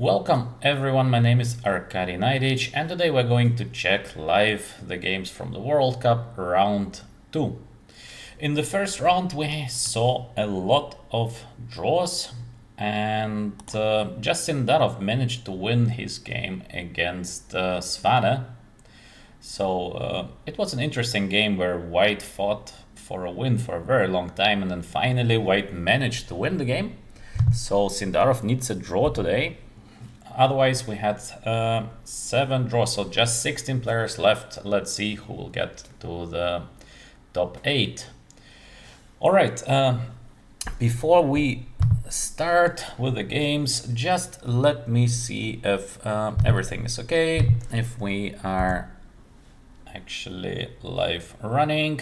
Welcome everyone, my name is Naiditsch and today we're going to check live the games from the World Cup round 2. In the first round we saw a lot of draws and Justin Darov managed to win his game against Svane. So it was an interesting game where White fought for a win for a very long time and then finally White managed to win the game. So Sindarov needs a draw today. Otherwise, we had 7 draws, so just 16 players left. Let's see who will get to the top 8. All right, before we start with the games, just let me see if everything is okay, if we are actually live running.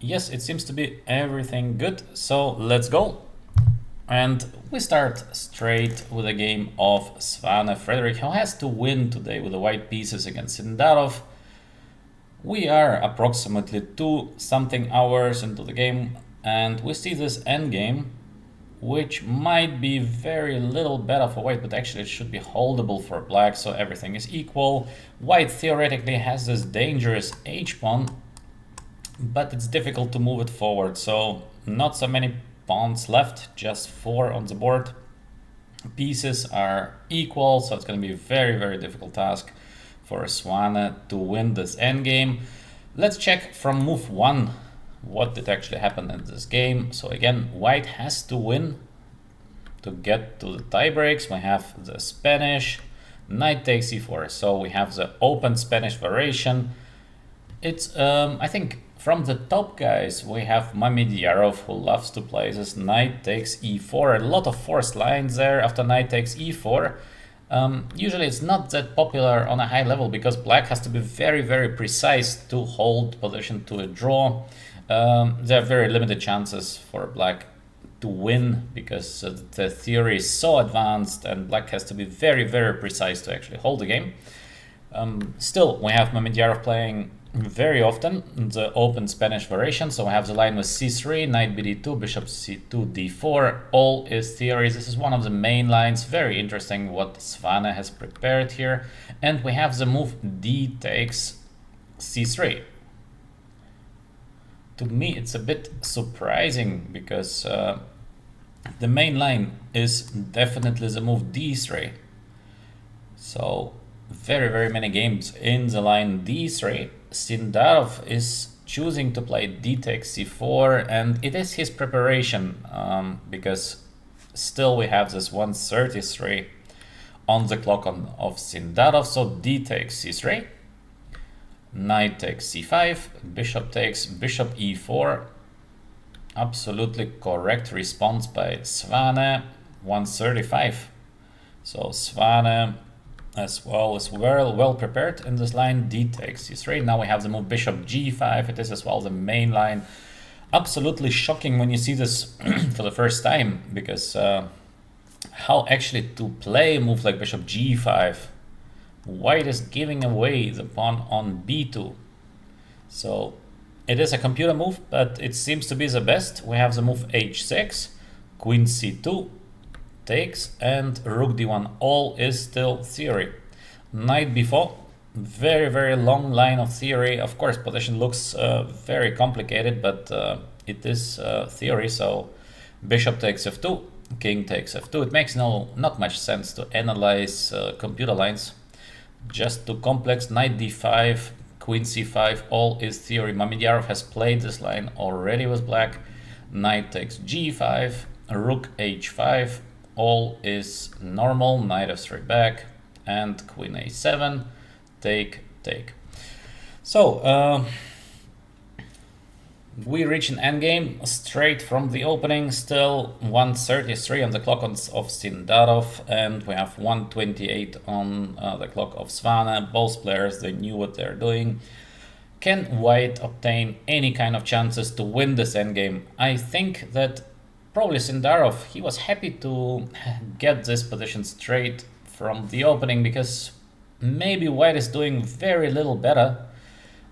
Yes, it seems to be everything good, so let's go. And we start straight with a game of Svane Frederick, who has to win today with the white pieces against Sindarov. We are approximately 2-something hours into the game, and we see this endgame, which might be very little better for white, but actually it should be holdable for black, so everything is equal. White theoretically has this dangerous h-pawn, but it's difficult to move it forward, so not so many pawns left, just 4 on the board. Pieces are equal, so it's going to be a very difficult task for Svane to win this endgame. Let's check from move 1 what did actually happen in this game. So again, white has to win to get to the tie breaks. We have the Spanish, knight takes e4, so we have the open Spanish variation. It's I think from the top guys, we have Mamediyarov, who loves to play this knight takes e4. A lot of forced lines there after knight takes e4. Usually it's not that popular on a high level because black has to be very precise to hold position to a draw. There are very limited chances for black to win because the theory is so advanced and black has to be very precise to actually hold the game. Still, we have Mamediyarov playing very often the open Spanish variation, so we have the line with c3, knight bd2, bishop c2, d4, all is theories. This is one of the main lines. Very interesting what Svane has prepared here. And we have the move d takes c3. To me it's a bit surprising because the main line is definitely the move d3. So very many games in the line d3. Sindarov is choosing to play d takes c4, and it is his preparation because still we have this 133 on the clock of Sindarov. So d takes c3, knight takes c5, bishop takes, bishop e4. Absolutely correct response by Svane, 135. So Svane as well is well prepared in this line. D takes c3. Now we have the move bishop g5. It is as well the main line. Absolutely shocking when you see this for the first time, because how actually to play a move like bishop g5. White is giving away the pawn on b2. So it is a computer move, but it seems to be the best. We have the move h6, queen c2 takes, and rook d1. All is still theory. Knight b4, very long line of theory. Of course position looks very complicated, but it is theory. So bishop takes f2, king takes f2. It makes not much sense to analyze computer lines, just too complex. Knight d5, queen c5, all is theory. Mamediyarov has played this line already with black. Knight takes g5, rook h5, all is normal. Knight f3 back, and queen a7, take. So we reach an endgame straight from the opening. Still 133 on the clock of Sindarov, and we have 128 on the clock of Svane. Both players, they knew what they're doing. Can white obtain any kind of chances to win this endgame? I think that probably Sindarov, he was happy to get this position straight from the opening because maybe white is doing very little better.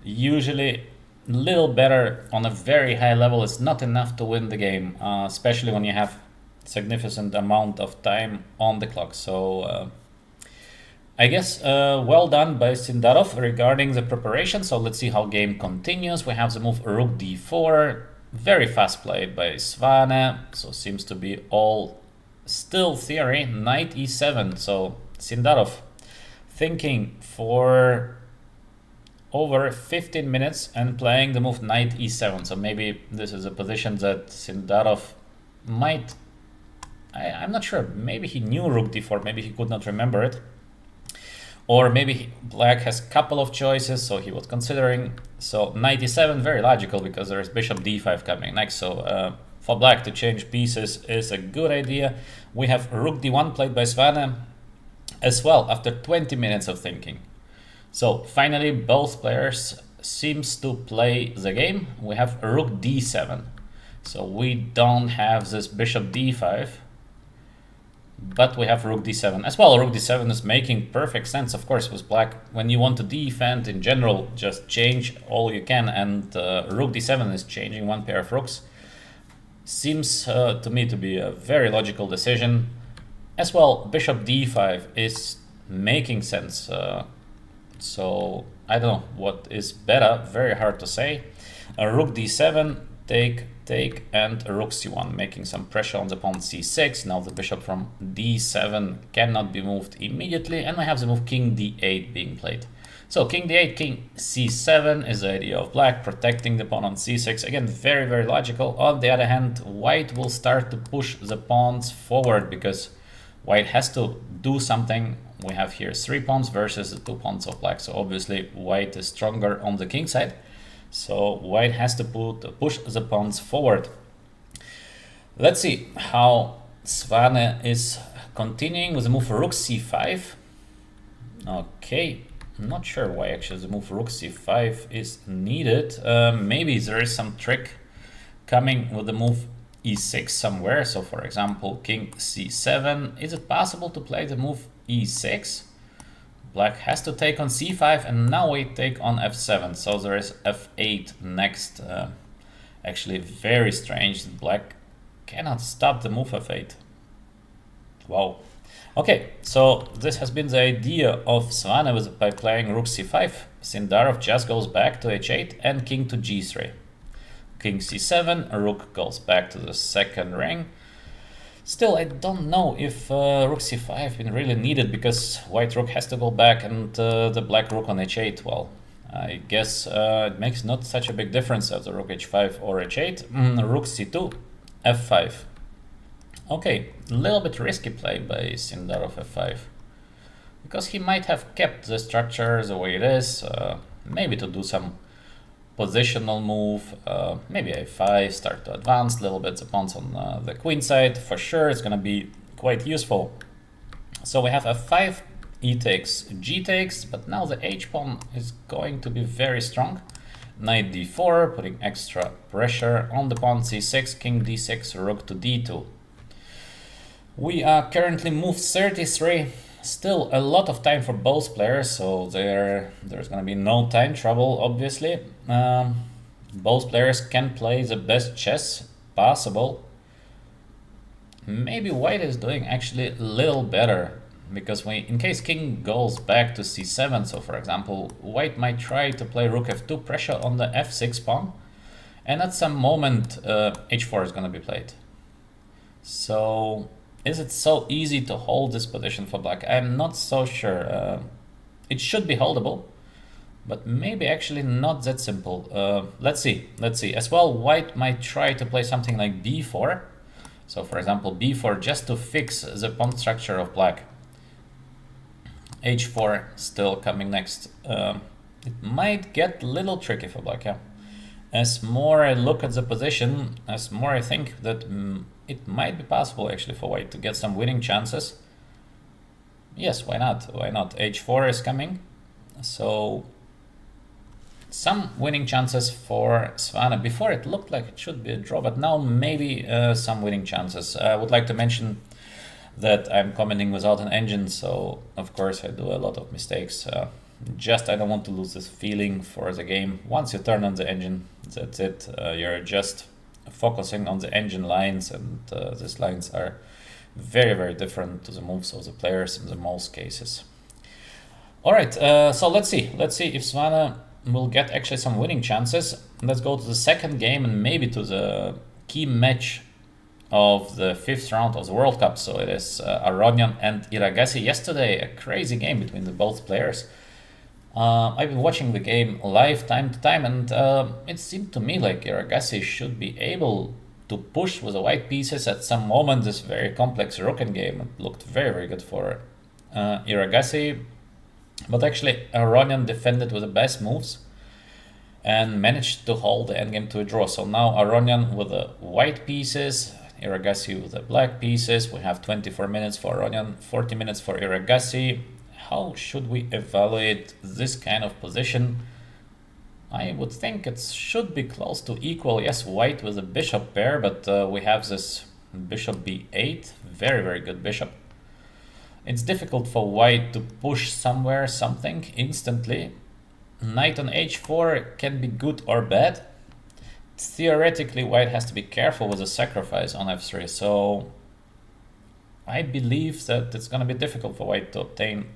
Usually little better on a very high level is not enough to win the game, especially when you have significant amount of time on the clock. So I guess well done by Sindarov regarding the preparation. So let's see how game continues. We have the move Rook d4. Very fast played by Svane. So seems to be all still theory. Knight e7. So Sindarov thinking for over 15 minutes and playing the move Knight e7. So maybe this is a position that Sindarov might... I'm not sure. Maybe he knew Rook d4. Maybe he could not remember it. Or maybe Black has a couple of choices, so he was considering. So Knight e7, very logical because there is Bishop d5 coming next. So for Black to change pieces is a good idea. We have Rook d1 played by Svane as well after 20 minutes of thinking. So finally both players seems to play the game. We have Rook d7. So we don't have this Bishop d5. But we have Rook d7 as well. Rook d7 is making perfect sense, of course, with Black. When you want to defend in general, just change all you can, and Rook d7 is changing one pair of rooks. Seems to me to be a very logical decision. As well, Bishop d5 is making sense. So I don't know what is better, very hard to say. Rook d7, take, and Rook c1, making some pressure on the pawn c6. Now the bishop from d7 cannot be moved immediately, and I have the move king d8 being played. So king d8, king c7 is the idea of Black, protecting the pawn on c6. Again, very, very logical. On the other hand, White will start to push the pawns forward because White has to do something. We have here 3 pawns versus the 2 pawns of Black. So obviously White is stronger on the king side. So White has to push the pawns forward. Let's see how Svane is continuing with the move Rook c5. Okay, I'm not sure why actually the move Rook c5 is needed. Maybe there is some trick coming with the move e6 somewhere. So for example, king c7. Is it possible to play the move e6? Black has to take on c5, and now we take on f7. So there is f8 next. Actually, very strange. Black cannot stop the move f8. Wow. Okay, so this has been the idea of Svane by playing rook c5. Sindarov just goes back to h8 and king to g3. King c7, rook goes back to the second ring. Still, I don't know if rook c5 been really needed because white rook has to go back and the black rook on h8. Well, I guess it makes not such a big difference of the rook h5 or h8. Rook c2, f5. Okay, a little bit risky play by Sindarov f5 because he might have kept the structure the way it is, maybe to do some positional move, maybe a5, start to advance a little bit the pawns on the queen side. For sure it's gonna be quite useful. So we have f5, e takes, g takes, but now the h pawn is going to be very strong. Knight d4, putting extra pressure on the pawn, c6, king d6, rook to d2. We are currently move 33. Still a lot of time for both players, so there's gonna be no time trouble, obviously. Both players can play the best chess possible. Maybe white is doing actually a little better, because in case king goes back to c7, so for example, white might try to play rook f2, pressure on the f6 pawn, and at some moment h4 is gonna be played. So is it so easy to hold this position for black? I'm not so sure. It should be holdable, but maybe actually not that simple. Let's see. As well, white might try to play something like b4. So for example, b4 just to fix the pawn structure of black. h4 still coming next. It might get a little tricky for black, yeah. As more I look at the position, as more I think that it might be possible actually for white to get some winning chances. Yes, why not? Why not? h4 is coming. So some winning chances for Svane. Before it looked like it should be a draw, but now maybe some winning chances. I would like to mention that I'm commenting without an engine, so of course I do a lot of mistakes. Just I don't want to lose this feeling for the game. Once you turn on the engine, that's it. You're just focusing on the engine lines, and these lines are very, very different to the moves of the players in the most cases. All right, so let's see if Svane will get actually some winning chances. Let's go to the second game and maybe to the key match of the 5th round of the World Cup. So it is Aronian and Iragasi. Yesterday, a crazy game between the both players. I've been watching the game live time to time, and it seemed to me like Iragasi should be able to push with the white pieces at some moment. This very complex Rukin game, it looked very, very good for Iragasi, but actually Aronian defended with the best moves and managed to hold the endgame to a draw. So now Aronian with the white pieces, Iragasi with the black pieces. We have 24 minutes for Aronian, 40 minutes for Iragasi. How should we evaluate this kind of position? I would think it should be close to equal. Yes, white with a bishop pair, but we have this bishop b8, very, very good bishop. It's difficult for white to push somewhere something instantly. Knight on h4 can be good or bad. Theoretically, white has to be careful with the sacrifice on f3, so I believe that it's going to be difficult for white to obtain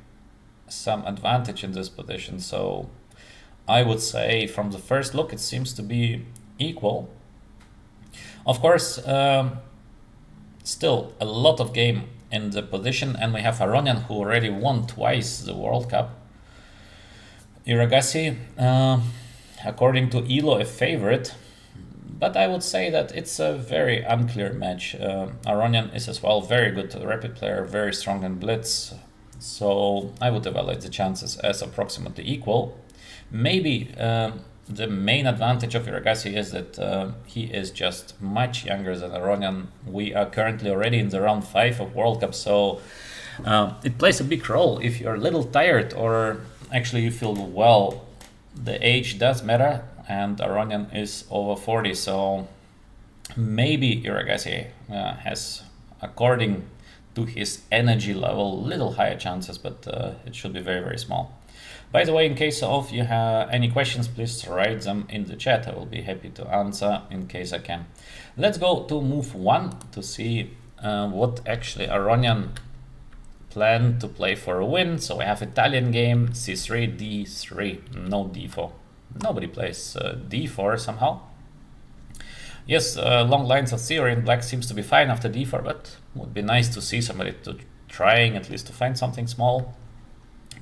some advantage in this position. So I would say from the first look it seems to be equal. Of course, still a lot of game in the position, and we have Aronian who already won twice the World Cup. Iragasi, according to Elo, a favorite, but I would say that it's a very unclear match. Aronian is as well very good rapid player, very strong in blitz, so I would evaluate the chances as approximately equal. Maybe the main advantage of Iragasi is that he is just much younger than Aronian. We are currently already in the round 5 of World Cup, so it plays a big role. If you're a little tired or actually you feel well, the age does matter, and Aronian is over 40, so maybe Iragasi has, according to his energy level, little higher chances, but it should be very, very small. By the way, in case of you have any questions, please write them in the chat. I will be happy to answer in case I can. Let's go to move 1 to see what actually Aronian planned to play for a win. So we have Italian game, c3, d3, no d4. Nobody plays d4 somehow. Yes, long lines of theory in black seems to be fine after d4, but would be nice to see somebody to trying at least to find something small.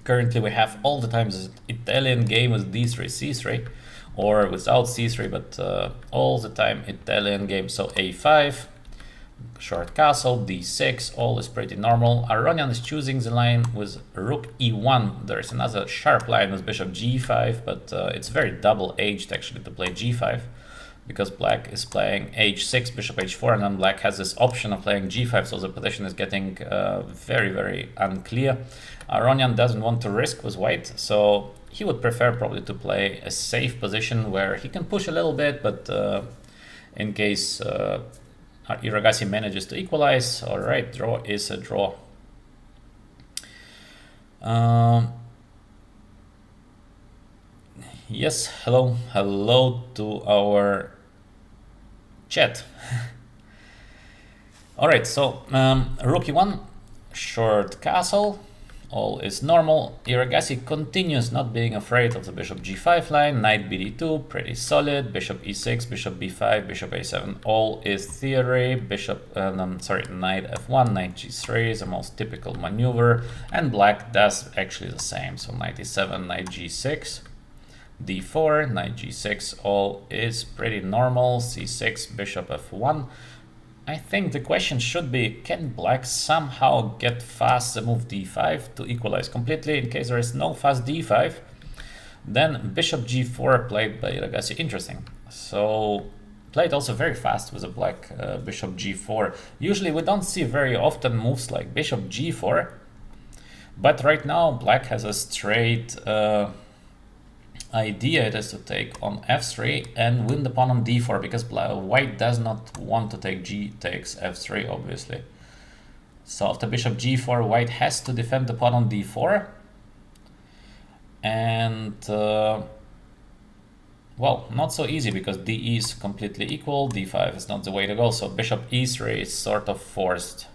Currently we have all the time this Italian game with d3, c3, or without c3, but all the time Italian game. So a5, short castle, d6, all is pretty normal. Aronian is choosing the line with rook e1. There is another sharp line with bishop g5, but it's very double-aged actually to play g5, because black is playing h6, bishop h4, and then black has this option of playing g5, so the position is getting very, very unclear. Aronian doesn't want to risk with white, so he would prefer probably to play a safe position where he can push a little bit, but in case Iragasi manages to equalize, all right, draw is a draw. Yes, hello to our chat. All right, so rook e1, short castle, all is normal. Iragasi continues not being afraid of the bishop g5 line. Knight bd2, pretty solid. Bishop e6, bishop b5, bishop a7, all is theory. Knight f1, knight g3 is the most typical maneuver, and black does actually the same. So knight e7, knight g6, d4, knight g6, all is pretty normal. c6, bishop f1. I think the question should be, can black somehow get fast the move d5 to equalize completely? In case there is no fast d5, then bishop g4 played by Iragasi, interesting. So played also very fast with a black bishop g4. Usually we don't see very often moves like bishop g4, but right now black has a straight idea. It is to take on f3 and win the pawn on d4, because white does not want to take g takes f3, obviously. So after bishop g4, white has to defend the pawn on d4, and well, not so easy because DE is completely equal, D5 is not the way to go, so bishop E3 is sort of forced.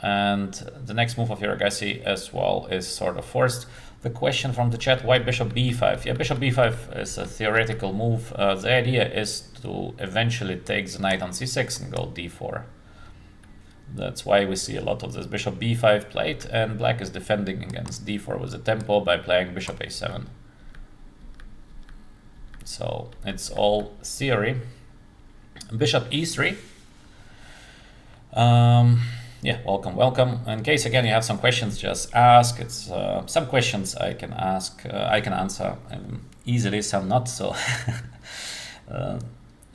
And the next move of Hiragasi as well is sort of forced. The question from the chat, why bishop b5? Yeah, bishop b5 is a theoretical move. The idea is to eventually take the knight on c6 and go d4. That's why we see a lot of this bishop b5 played, and black is defending against d4 with the tempo by playing bishop a7. So it's all theory. Bishop e3. Yeah, welcome. In case again you have some questions, just ask. It's some questions I can ask, I can answer easily, some not. So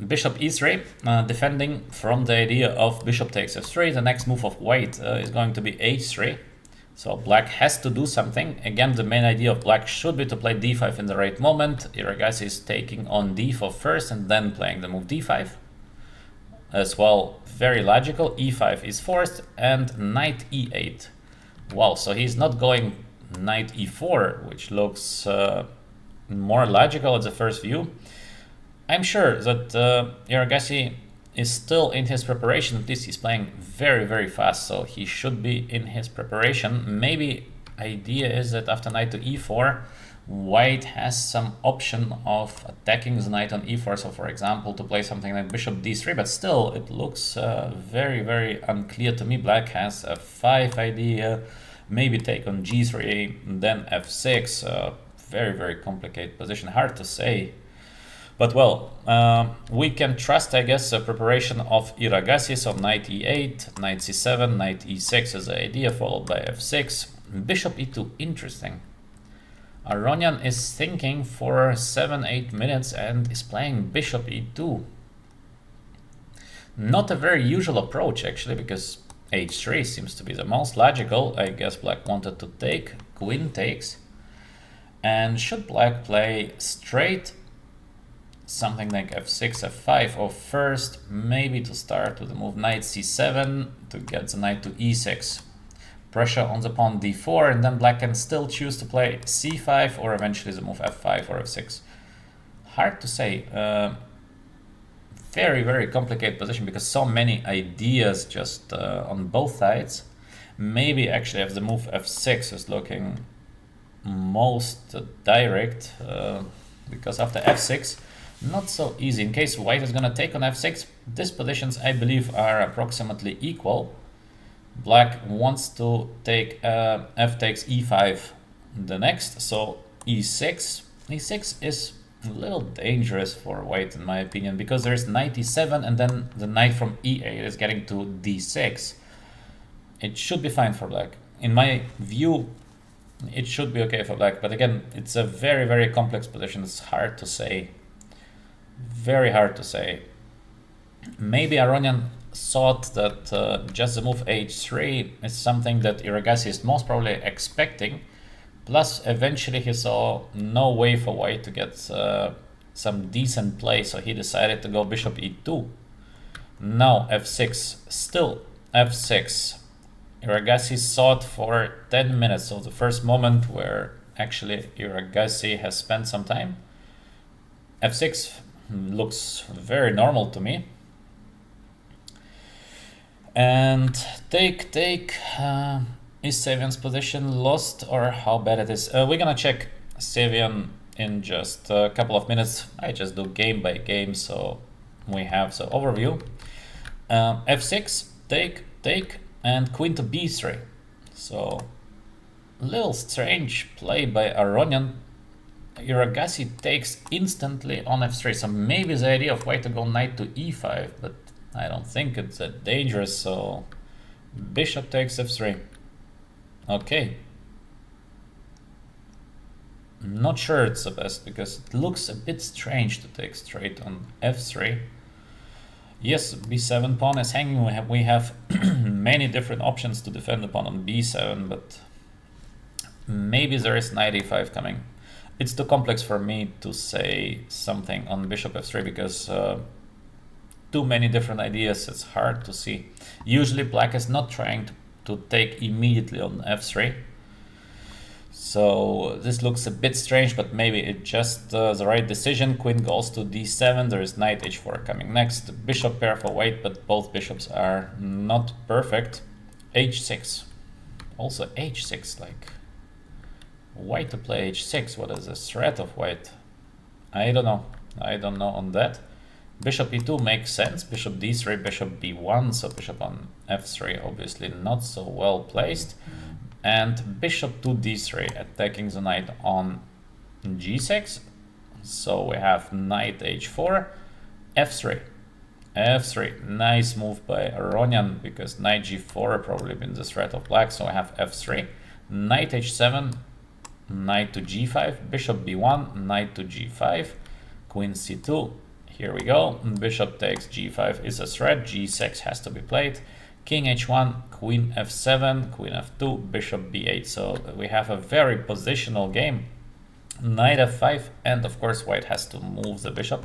bishop e3, defending from the idea of bishop takes f3. The next move of white is going to be h3. So black has to do something. Again, the main idea of black should be to play d5 in the right moment. Hiragasi is taking on d4 first and then playing the move d5. As well, very logical. e5 is forced and knight e8. Wow, so he's not going knight e4, which looks more logical at the first view. I'm sure that Hiragasi is still in his preparation. At least he's playing very fast, so he should be in his preparation. Maybe idea is that after knight to e4, white has some option of attacking the knight on e4, so for example to play something like bishop d3, but still it looks very unclear to me. Black has a f5 idea, maybe take on g3, then f6. Very complicated position, hard to say. But well, we can trust, I guess, the preparation of Hiragasi. So knight e8, knight c7, knight e6 is the idea, followed by f6. Bishop e2, interesting. Aronian is thinking for 7-8 minutes and is playing bishop e2. Not a very usual approach actually, because h3 seems to be the most logical. I guess black wanted to take, queen takes. And should black play straight something like f6, f5, or first maybe to start with the move knight c7 to get the knight to e6. Pressure on the pawn d4, and then black can still choose to play c5 or eventually the move f5 or f6. Hard to say. Very complicated position because so many ideas just on both sides. Maybe actually if the move f6 is looking most direct, because after f6 not so easy. In case white is gonna take on f6, these positions I believe are approximately equal. Black wants to take f takes e5 the next, so e6. e6 is a little dangerous for white in my opinion, because there's knight e7 and then the knight from e8 is getting to d6. It should be fine for black. In my view, it should be okay for black, but again, it's a very complex position. It's hard to say. Very hard to say. Maybe Aronian thought that just the move h3 is something that Hiragasi is most probably expecting. Plus, eventually he saw no way for white to get some decent play, so he decided to go bishop e2. Now f6, still f6. Hiragasi sought for 10 minutes, so the first moment where actually Hiragasi has spent some time. f6 looks very normal to me. And take, is Savian's position lost or how bad it is? We're gonna check Savian in just a couple of minutes. I just do game by game, so we have the overview. f6, take, and queen to b3. So, little strange play by Aronian. Hiragasi takes instantly on f3, so maybe the idea of white to go knight to e5, but I don't think it's that dangerous, so bishop takes f3. Okay. Not sure it's the best, because it looks a bit strange to take straight on f3. Yes, b7 pawn is hanging. We have many different options to defend the pawn on b7, but maybe there is knight e5 coming. It's too complex for me to say something on bishop f3 because too many different ideas. It's hard to see. Usually black is not trying to take immediately on f3. So this looks a bit strange, but maybe it's just the right decision. Queen goes to d7. There is knight h4 coming next. Bishop pair for white, but both bishops are not perfect. h6. Also h6, like white to play h6. What is the threat of white? I don't know. I don't know on that. Bishop e2 makes sense. Bishop d3, bishop b1. So bishop on f3, obviously not so well placed. And bishop to d3, attacking the knight on g6. So we have knight h4, f3. f3, nice move by Aronian, because knight g4 probably been the threat of black. So I have f3, knight h7, knight to g5, bishop b1, knight to g5, queen c2. Here we go. Bishop takes g5 is a threat. g6 has to be played. King h1, queen f7, queen f2, bishop b8. So we have a very positional game. Knight f5, and of course white has to move the bishop.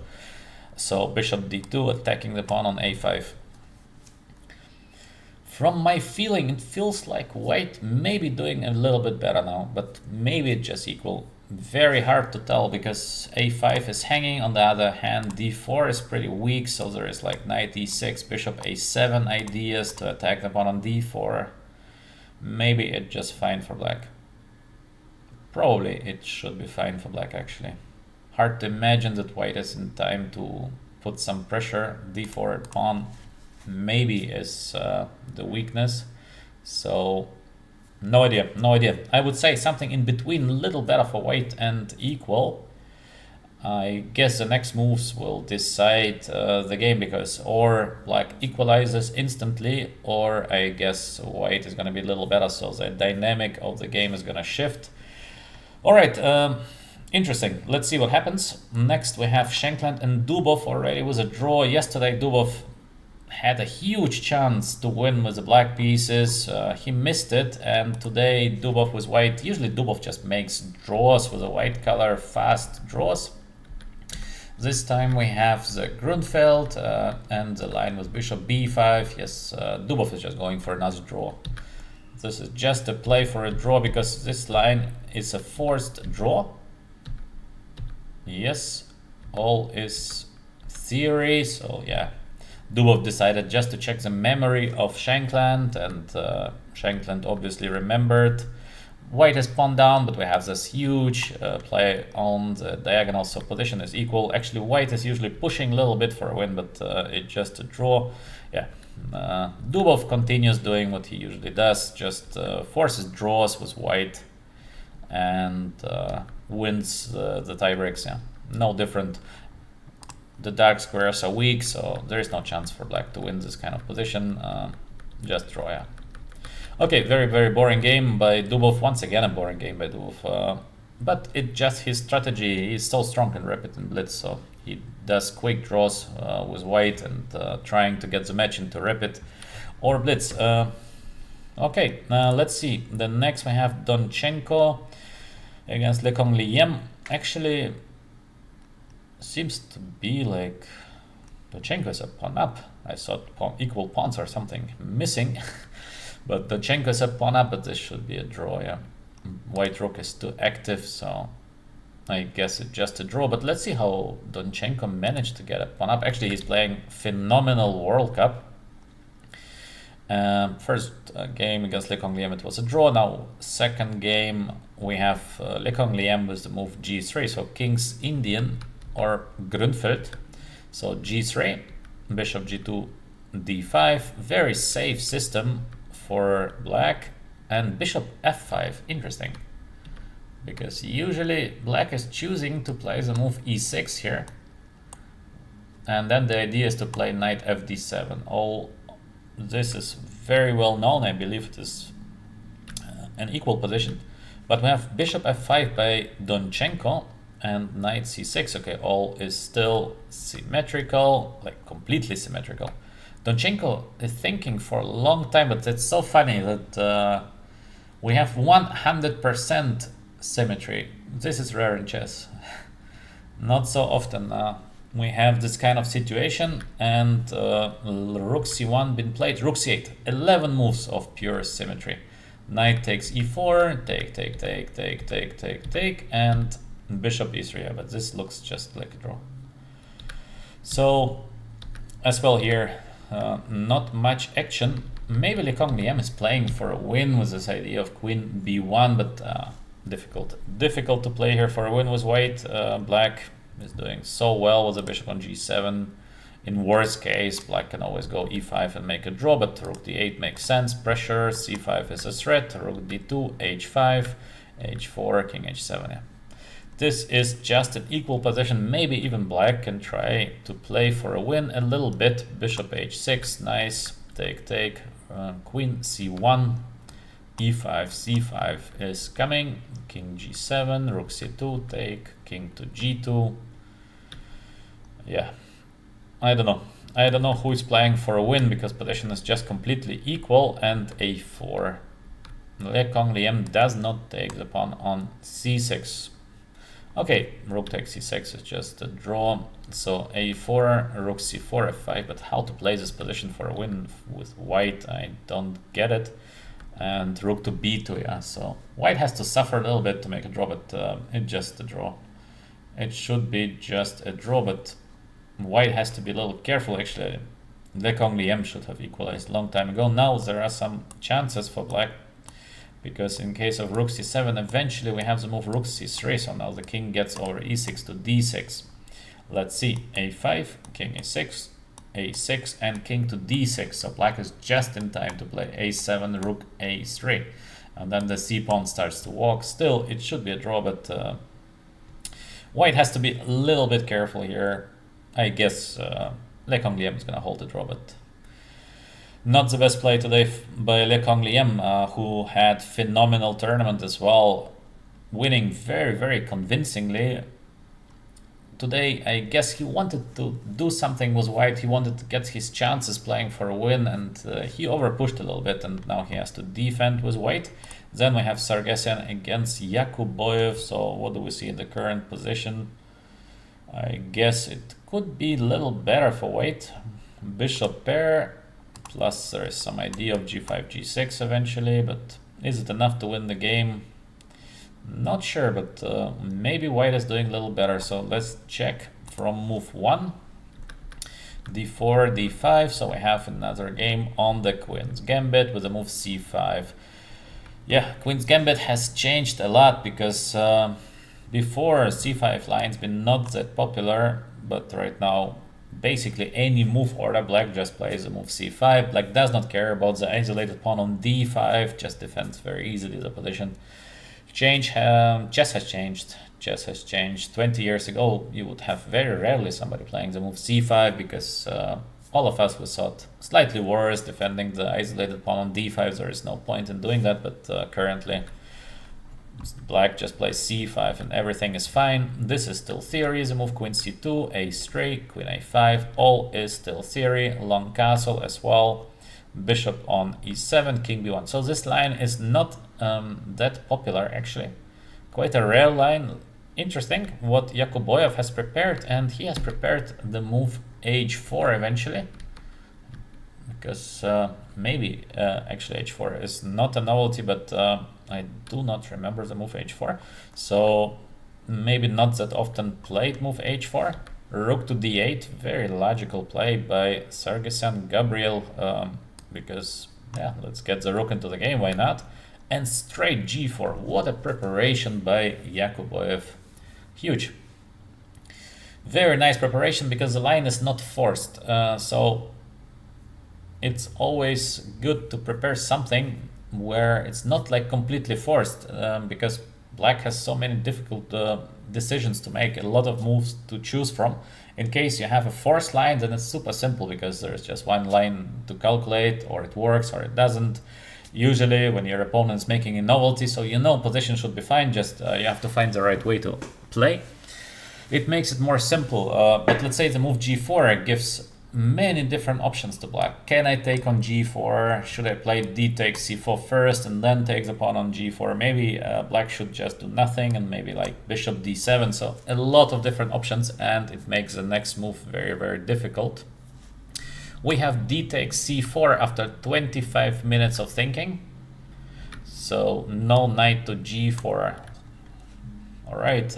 So bishop d2, attacking the pawn on a5. From my feeling, it feels like white may be doing a little bit better now, but maybe it's just equal. Very hard to tell, because a5 is hanging. On the other hand, d4 is pretty weak, so there is like knight e6, bishop a7 ideas to attack the pawn on d4. Maybe it's just fine for black. Probably it should be fine for black, actually. Hard to imagine that white is in time to put some pressure. d4 pawn maybe is the weakness. So no idea, no idea. I would say something in between, a little better for white and equal. I guess the next moves will decide the game, because or black equalizes instantly, or I guess white is going to be a little better, so the dynamic of the game is going to shift. All right, interesting. Let's see what happens. Next we have Shankland and Dubov already with a draw. Yesterday Dubov had a huge chance to win with the black pieces. He missed it, and today Dubov with white. Usually Dubov just makes draws with a white color, fast draws. This time we have the Grunfeld and the line with bishop b5. Yes, Dubov is just going for another draw. This is just a play for a draw, because this line is a forced draw. Yes, all is theory, so yeah. Dubov decided just to check the memory of Shankland, and Shankland obviously remembered. White has pawn down, but we have this huge play on the diagonal, so position is equal. Actually, white is usually pushing a little bit for a win, but it's just a draw. Yeah, Dubov continues doing what he usually does, just forces draws with white and wins the tie breaks. Yeah, no different. The dark squares are weak, so there is no chance for black to win this kind of position. Just draw, yeah. Okay, very, very boring game by Dubov. Once again, a boring game by Dubov. But it just his strategy. He's so strong in rapid and blitz, so he does quick draws with white and trying to get the match into rapid or blitz. Okay, let's see. The next we have Donchenko against Lekong Liem. Actually, seems to be like Donchenko is a pawn up. I thought equal pawns or something missing. But Donchenko is a pawn up, but this should be a draw, yeah. White rook is too active, so I guess it's just a draw. But let's see how Donchenko managed to get a pawn up. Actually, he's playing phenomenal World Cup. First game against Lekong Liem, it was a draw. Now, second game, we have Lekong Liem with the move g3. So King's Indian or Grunfeld. So g3, bishop g2, d5. Very safe system for black. And bishop f5, interesting, because usually black is choosing to play the move e6 here, and then the idea is to play knight fd7. All this is very well known. I believe it is an equal position, but we have bishop f5 by Donchenko and knight c6. Okay, all is still symmetrical, like completely symmetrical. Donchenko is thinking for a long time, but it's so funny that we have 100% symmetry. This is rare in chess. Not so often we have this kind of situation, and rook c1 been played, rook c8, 11 moves of pure symmetry. Knight takes e4, take, and bishop e3. Yeah, but this looks just like a draw. So as well here, not much action. Maybe Lekong Liem is playing for a win with this idea of queen b1, but difficult to play here for a win with white. Black is doing so well with the bishop on g7. In worst case, black can always go e5 and make a draw, but rook d8 makes sense. Pressure, c5 is a threat, rook d2, h5, h4, king h7. Yeah. This is just an equal position. Maybe even black can try to play for a win a little bit. Bishop h6, nice. Take, queen c1, e5, c5 is coming. King g7, rook c2, take, king to g2. Yeah, I don't know who is playing for a win because position is just completely equal. And a4. Lekong Liem does not take the pawn on c6. Okay, rook takes c6 is just a draw. So a4, rook c4, f5. But how to play this position for a win with white, I don't get it. And rook to b2, yeah. So white has to suffer a little bit to make a draw, but it's just a draw. It should be just a draw, but white has to be a little careful. Actually, Lekong Liem should have equalized a long time ago. Now there are some chances for black, because in case of rook c7, eventually we have the move rook c3, so now the king gets over e6 to d6. Let's see, a5, king a6, a6, and king to d6, so black is just in time to play a7, rook a3. And then the c-pawn starts to walk. Still, it should be a draw, but white has to be a little bit careful here. I guess Lekong Liem is going to hold the draw, but not the best play today by Lekong Liem, who had phenomenal tournament as well, winning very, very convincingly. Today, I guess he wanted to do something with white. He wanted to get his chances playing for a win, and he overpushed a little bit, and now he has to defend with white. Then we have Sargsyan against Yakuboyev. So what do we see in the current position? I guess it could be a little better for white. Bishop pair, plus there is some idea of g5, g6 eventually, but is it enough to win the game? Not sure, but maybe white is doing a little better. So let's check from move 1. d4, d5, so we have another game on the Queen's Gambit with the move c5. Yeah, Queen's Gambit has changed a lot, because before c5 line's been not that popular, but right now basically any move order, black just plays the move c5. Black does not care about the isolated pawn on d5, just defends very easily the position. Chess has changed. 20 years ago, you would have very rarely somebody playing the move c5, because all of us was thought slightly worse defending the isolated pawn on d5. There is no point in doing that, but currently black just plays c5 and everything is fine. This is still theory. The move queen c2, a straight, queen a5, all is still theory. Long castle as well. Bishop on e7, king b1. So this line is not that popular, actually. Quite a rare line. Interesting what Yakuboyev has prepared, and he has prepared the move h4 eventually, because maybe actually h4 is not a novelty, but I do not remember the move h4, so maybe not that often played move h4. Rook to d8, very logical play by Sargsyan Gabriel, because yeah, let's get the rook into the game, why not? And straight g4, what a preparation by Yakuboyev. Huge. Very nice preparation, because the line is not forced, so it's always good to prepare something where it's not like completely forced, because black has so many difficult decisions to make, a lot of moves to choose from. In case you have a forced line, then it's super simple, because there's just one line to calculate, or it works or it doesn't. Usually when your opponent's making a novelty, so you know position should be fine, just you have to find the right way to play. It makes it more simple, but let's say the move g4 gives many different options to black. Can I take on g4? Should I play d takes c4 first and then take the pawn on g4? Maybe black should just do nothing and maybe like bishop d7. So a lot of different options, and it makes the next move very, very difficult. We have d takes c4 after 25 minutes of thinking. So no knight to g4. All right.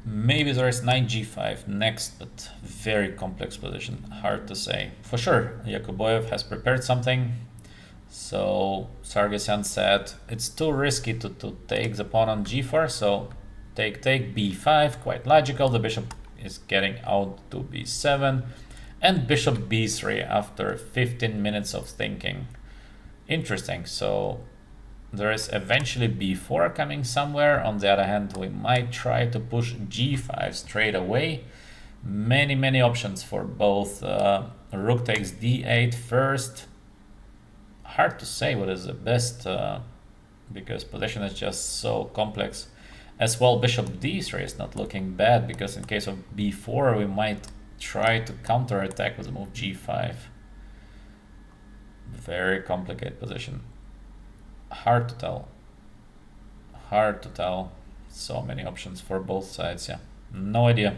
Maybe there is knight g5 next, but very complex position. Hard to say. For sure, Yakuboyev has prepared something. So Sargsyan said it's too risky to take the pawn on g4. So take, b5, quite logical. The bishop is getting out to b7. And bishop b3 after 15 minutes of thinking. Interesting. So there is eventually b4 coming somewhere. On the other hand, we might try to push g5 straight away. Many options for both. Rook takes d8 first. Hard to say what is the best because position is just so complex. As well, bishop d3 is not looking bad because in case of b4 we might try to counterattack with the move g5. Very complicated position. Hard to tell. Hard to tell. So many options for both sides. Yeah, no idea.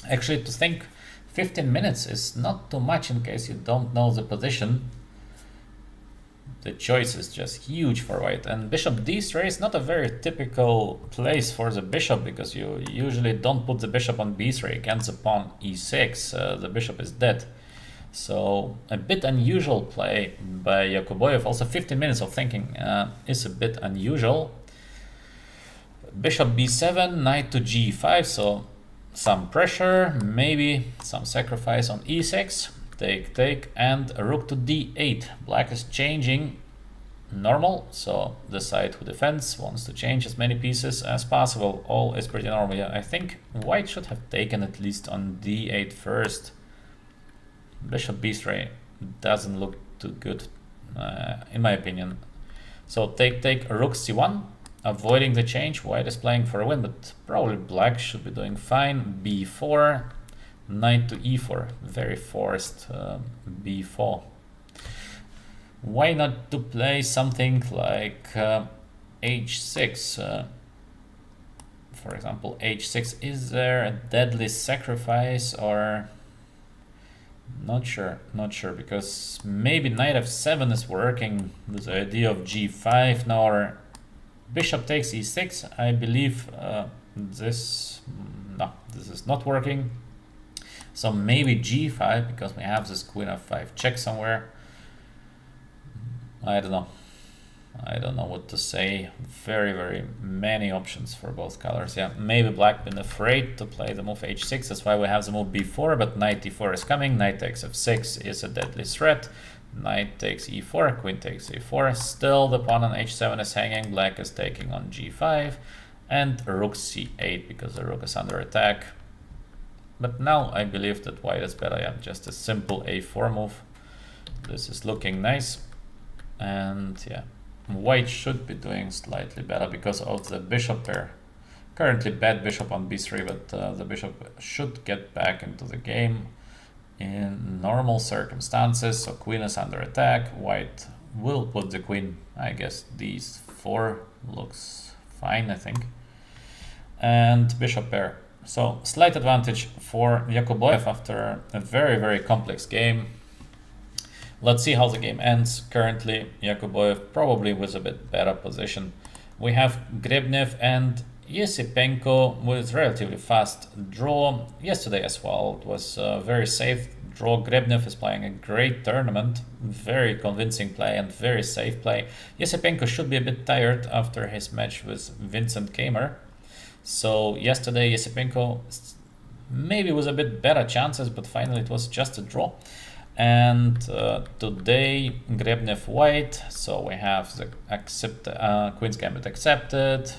Actually, to think 15 minutes is not too much in case you don't know the position. The choice is just huge for white. And bishop d3 is not a very typical place for the bishop because you usually don't put the bishop on b3 against the pawn e6. The bishop is dead. So a bit unusual play by Yakuboyev. Also 15 minutes of thinking is a bit unusual. Bishop b7, knight to g5, so some pressure, maybe some sacrifice on e6. Take, and rook to d8. Black is changing normal, so the side who defends wants to change as many pieces as possible. All is pretty normal. Yeah, I think white should have taken at least on d8 first. Bishop b3 doesn't look too good, in my opinion. So take, rook c1, avoiding the change. White is playing for a win, but probably black should be doing fine. b4, knight to e4, very forced b4. Why not to play something like h6? For example, h6. Is there a deadly sacrifice or... Not sure, because maybe knight f7 is working with the idea of g5 now, or bishop takes e6. I believe this is not working. So maybe g5 because we have this queen f5 check somewhere. I don't know what to say. Very many options for both colors. Yeah, maybe black been afraid to play the move h6. That's why we have the move b4, but knight d4 is coming. Knight takes f6 is a deadly threat. Knight takes e4, queen takes e4. Still the pawn on h7 is hanging. Black is taking on g5 and rook c8 because the rook is under attack. But now I believe that white is better. Yeah, just a simple a4 move. This is looking nice. And yeah, white should be doing slightly better because of the bishop pair. Currently bad bishop on b3, but the bishop should get back into the game in normal circumstances. So queen is under attack. White will put the queen, I guess d4 looks fine, I think. And bishop pair. So slight advantage for Yakuboyev after a very complex game. Let's see how the game ends. Currently, Yakuboyev probably with a bit better position. We have Grebnev and Yesipenko with relatively fast draw. Yesterday as well, it was a very safe draw. Grebnev is playing a great tournament. Very convincing play and very safe play. Yesipenko should be a bit tired after his match with Vincent Kamer. So yesterday, Yesipenko maybe was a bit better chances, but finally it was just a draw. And today Grebnev white, so we have the Queen's Gambit accepted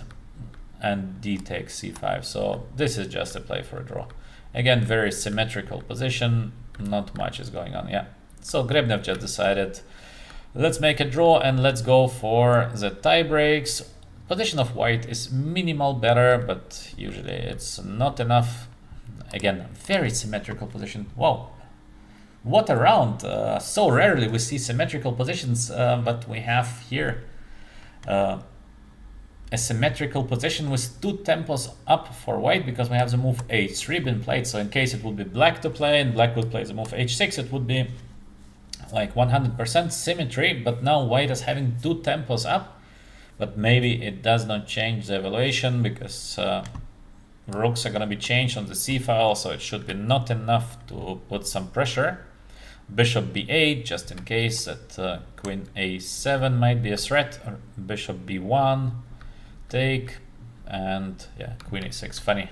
and d takes c5. So this is just a play for a draw. Again, very symmetrical position, not much is going on. Yeah, so Grebnev just decided let's make a draw and let's go for the tie breaks. Position of white is minimal better, but usually it's not enough. Again, very symmetrical position. Wow. What a round! So rarely we see symmetrical positions, but we have here a symmetrical position with two tempos up for white because we have the move h3 been played. So in case it would be black to play and black would play the move h6, it would be like 100% symmetry, but now white is having 2 tempos up, but maybe it does not change the evaluation because rooks are going to be changed on the c file, so it should be not enough to put some pressure. Bishop b8, just in case that queen a7 might be a threat, or bishop b1, take, and yeah, queen a6, funny.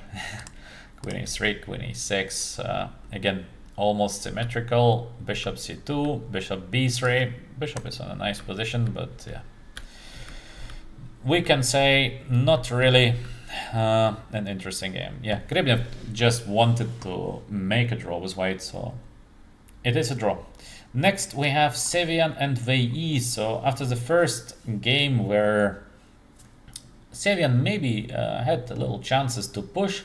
Queen a3, queen a6, again, almost symmetrical. Bishop c2, bishop b3. Bishop is in a nice position, but yeah, we can say not really an interesting game. Yeah, Gribnev just wanted to make a draw with white, so it is a draw. Next we have Sevian and VE. So after the first game where Sevian maybe had a little chances to push,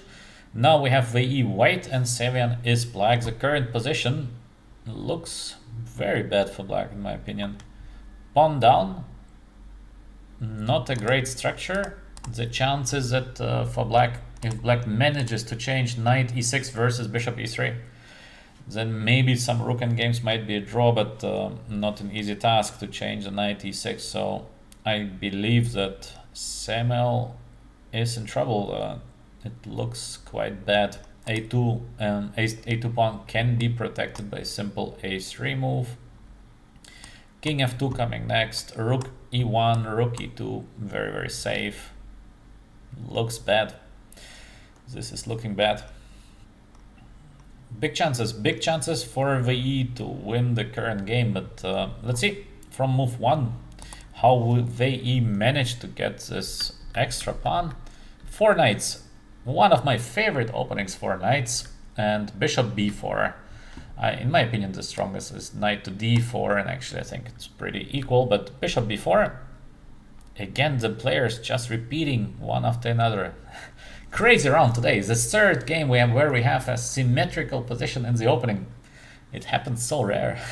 now we have VE white and Sevian is black. The current position looks very bad for black in my opinion. Pawn down, not a great structure. The chances that for black, if black manages to change knight e6 versus bishop e3, then maybe some rook endgames might be a draw, but not an easy task to change the knight e6. So I believe that Samuel is in trouble. It looks quite bad. A2 and A2 pawn can be protected by simple A3 move. King F2 coming next. Rook E1, Rook E2, very, very safe. Looks bad. This is looking bad. Big chances for VE to win the current game, but let's see from move 1 how will VE manage to get this extra pawn. 4 knights, one of my favorite openings for knights, and bishop b4. In my opinion, the strongest is knight to d4, and actually I think it's pretty equal, but bishop b4, again the players just repeating one after another. Crazy round today. It's the third game where we have a symmetrical position in the opening. It happens so rare.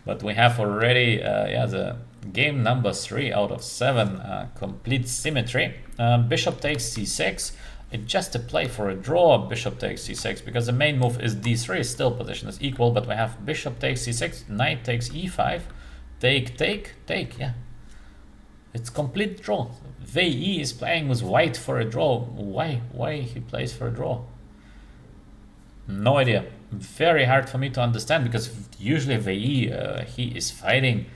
But we have already the game number 3 out of 7, complete symmetry. Bishop takes c6. It's just a play for a draw. Bishop takes c6 because the main move is d3. Still position is equal, but we have bishop takes c6, knight takes e5, take, yeah. It's complete draw. VE is playing with white for a draw. Why he plays for a draw? No idea. Very hard for me to understand because usually VE he is fighting,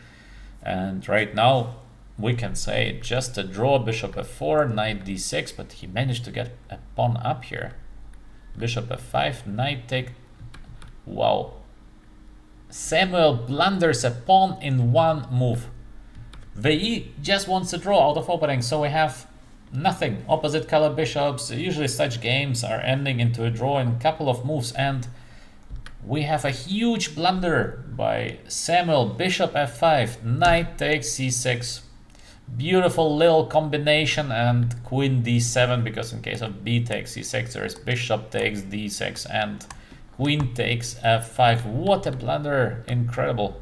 and right now we can say just a draw. Bishop f4, knight d6, but he managed to get a pawn up here. Bishop f5, knight take. Wow. Samuel blunders a pawn in one move. VE just wants to draw out of opening, so we have nothing. Opposite color bishops. Usually such games are ending into a draw in a couple of moves, and we have a huge blunder by Samuel. Bishop f5, knight takes c6. Beautiful little combination, and queen d7, because in case of b takes c6 there is bishop takes d6 and queen takes f5. What a blunder, incredible.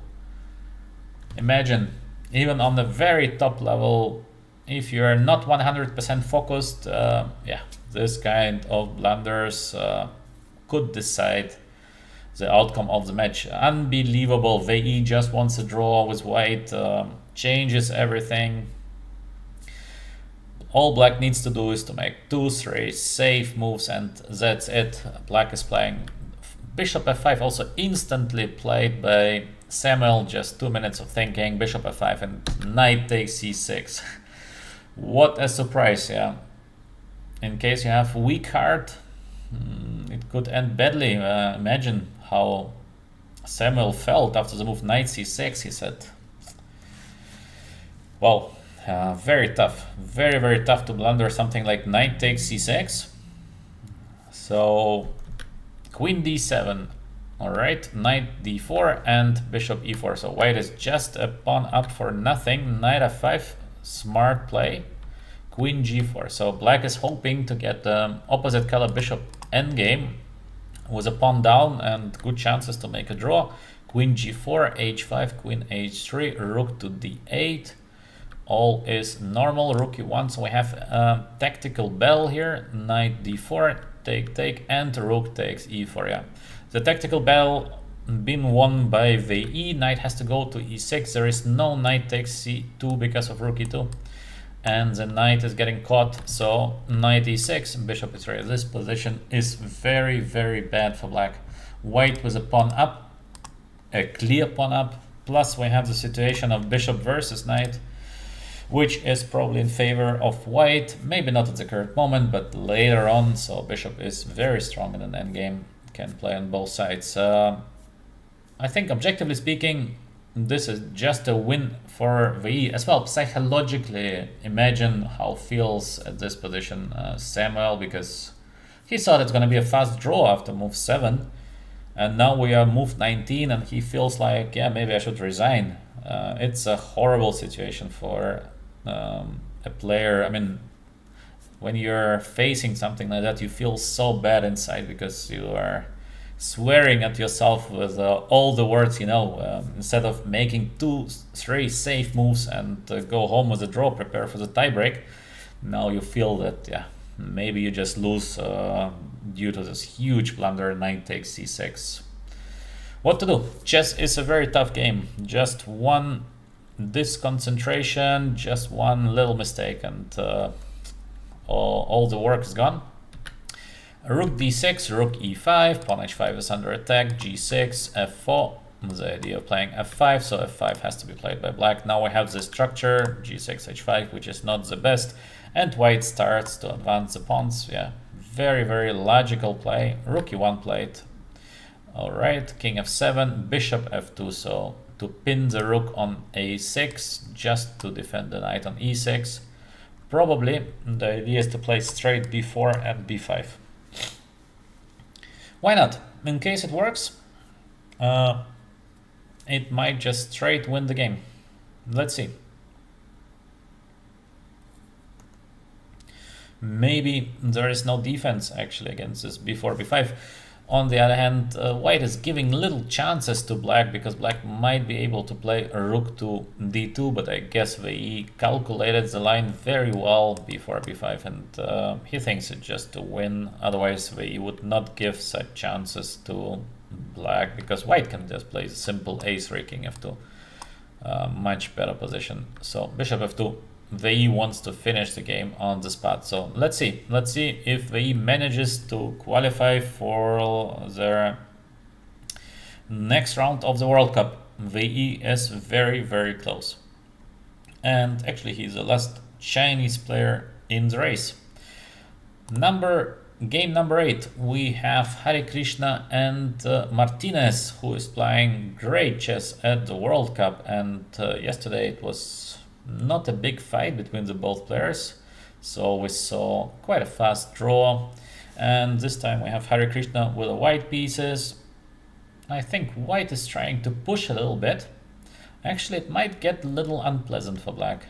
Imagine, even on the very top level, if you are not 100% focused, this kind of blunders could decide the outcome of the match. Unbelievable. VE just wants a draw with white, changes everything. All black needs to do is to make 2-3 safe moves, and that's it. Black is playing bishop f5, also instantly played by Samuel. Just 2 minutes of thinking. Bishop f5 and knight takes c6. What a surprise, yeah. In case you have weak card, it could end badly. Imagine how Samuel felt after the move knight c6. He said, well, very tough, very tough to blunder something like knight takes c6. So queen d7, all right, knight d4 and bishop e4. So white is just a pawn up for nothing. Knight f5, smart play. Queen g4. So black is hoping to get the opposite color bishop endgame with a pawn down and good chances to make a draw. Queen g4, h5, queen h3, rook to d8. All is normal. Rook e1. So we have a tactical bell here. Knight d4, take, and rook takes e4. Yeah, the tactical bell been won by VE. Knight has to go to e6. There is no knight takes c2 because of rook e2. And the knight is getting caught, so knight e6, bishop is ready. This position is very, very bad for black. White with a pawn up, a clear pawn up, plus we have the situation of bishop versus knight, which is probably in favor of white. Maybe not at the current moment, but later on. So bishop is very strong in an endgame, can play on both sides. I think objectively speaking, this is just a win for VE as well. Psychologically, imagine how feels at this position Samuel, because he thought it's going to be a fast draw after move 7, and now we are move 19, and he feels like, yeah, maybe I should resign. It's a horrible situation for a player. I mean, when you're facing something like that, you feel so bad inside because you are swearing at yourself with all the words, you know, instead of making 2-3 safe moves and go home with a draw, prepare for the tiebreak. Now you feel that, yeah, maybe you just lose due to this huge blunder, knight takes c6. What to do? Chess is a very tough game. Just one disconcentration, just one little mistake, and all the work is gone. Rook d6, rook e5, pawn h5 is under attack, g6, f4, the idea of playing f5, so f5 has to be played by black. Now we have the structure, g6, h5, which is not the best, and white starts to advance the pawns. Yeah, very, very logical play. Rook e1 played. Alright, king f7, bishop f2, so to pin the rook on a6, just to defend the knight on e6. Probably the idea is to play straight b4 and b5. Why not? In case it works, it might just straight win the game. Let's see. Maybe there is no defense actually against this b4, b5. On the other hand, white is giving little chances to black because black might be able to play a rook to d2, but I guess VE calculated the line very well, b4, b5, and he thinks it's just to win. Otherwise, VE would not give such chances to black because white can just play simple a3, king f2. Much better position. So bishop f2. VE wants to finish the game on the spot. So let's see if VE manages to qualify for their next round of the World Cup. VE is very, very close. And actually he's the last Chinese player in the race. Game number 8, we have Hare Krishna and Martinez, who is playing great chess at the World Cup, and yesterday it was not a big fight between the both players, so we saw quite a fast draw. And this time we have Hare Krishna with the white pieces. I think white is trying to push a little bit. Actually, it might get a little unpleasant for black.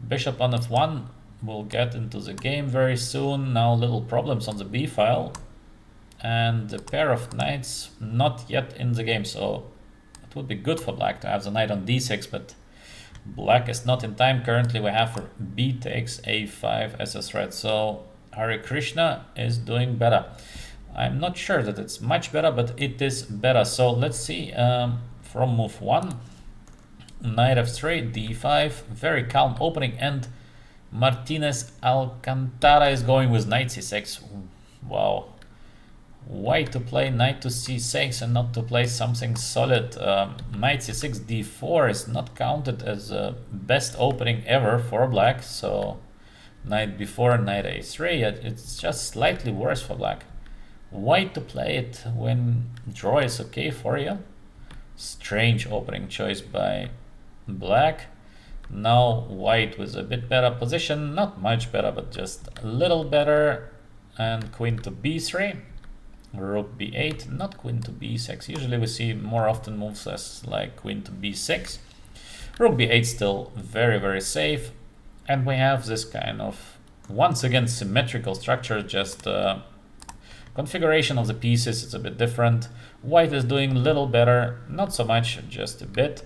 Bishop on f1 will get into the game very soon. Now little problems on the b file, and the pair of knights not yet in the game, so it would be good for black to have the knight on d6, but black is not in time. Currently we have b takes a5 as a threat, so Hare Krishna is doing better. I'm not sure that it's much better, but it is better. So let's see, from move 1, knight f3, d5, very calm opening, and Martinez Alcantara is going with knight c6. Wow. Why to play knight to c6 and not to play something solid? Knight c6, d4 is not counted as the best opening ever for black, so knight b4, knight a3, it's just slightly worse for black. Why to play it when draw is okay for you? Strange opening choice by black. Now white with a bit better position, not much better, but just a little better, and queen to b3. Rook b8, not queen to b6. Usually we see more often moves as like queen to b6. Rook b8 still very, very safe. And we have this kind of, once again, symmetrical structure, just configuration of the pieces, it's a bit different. White is doing a little better, not so much, just a bit.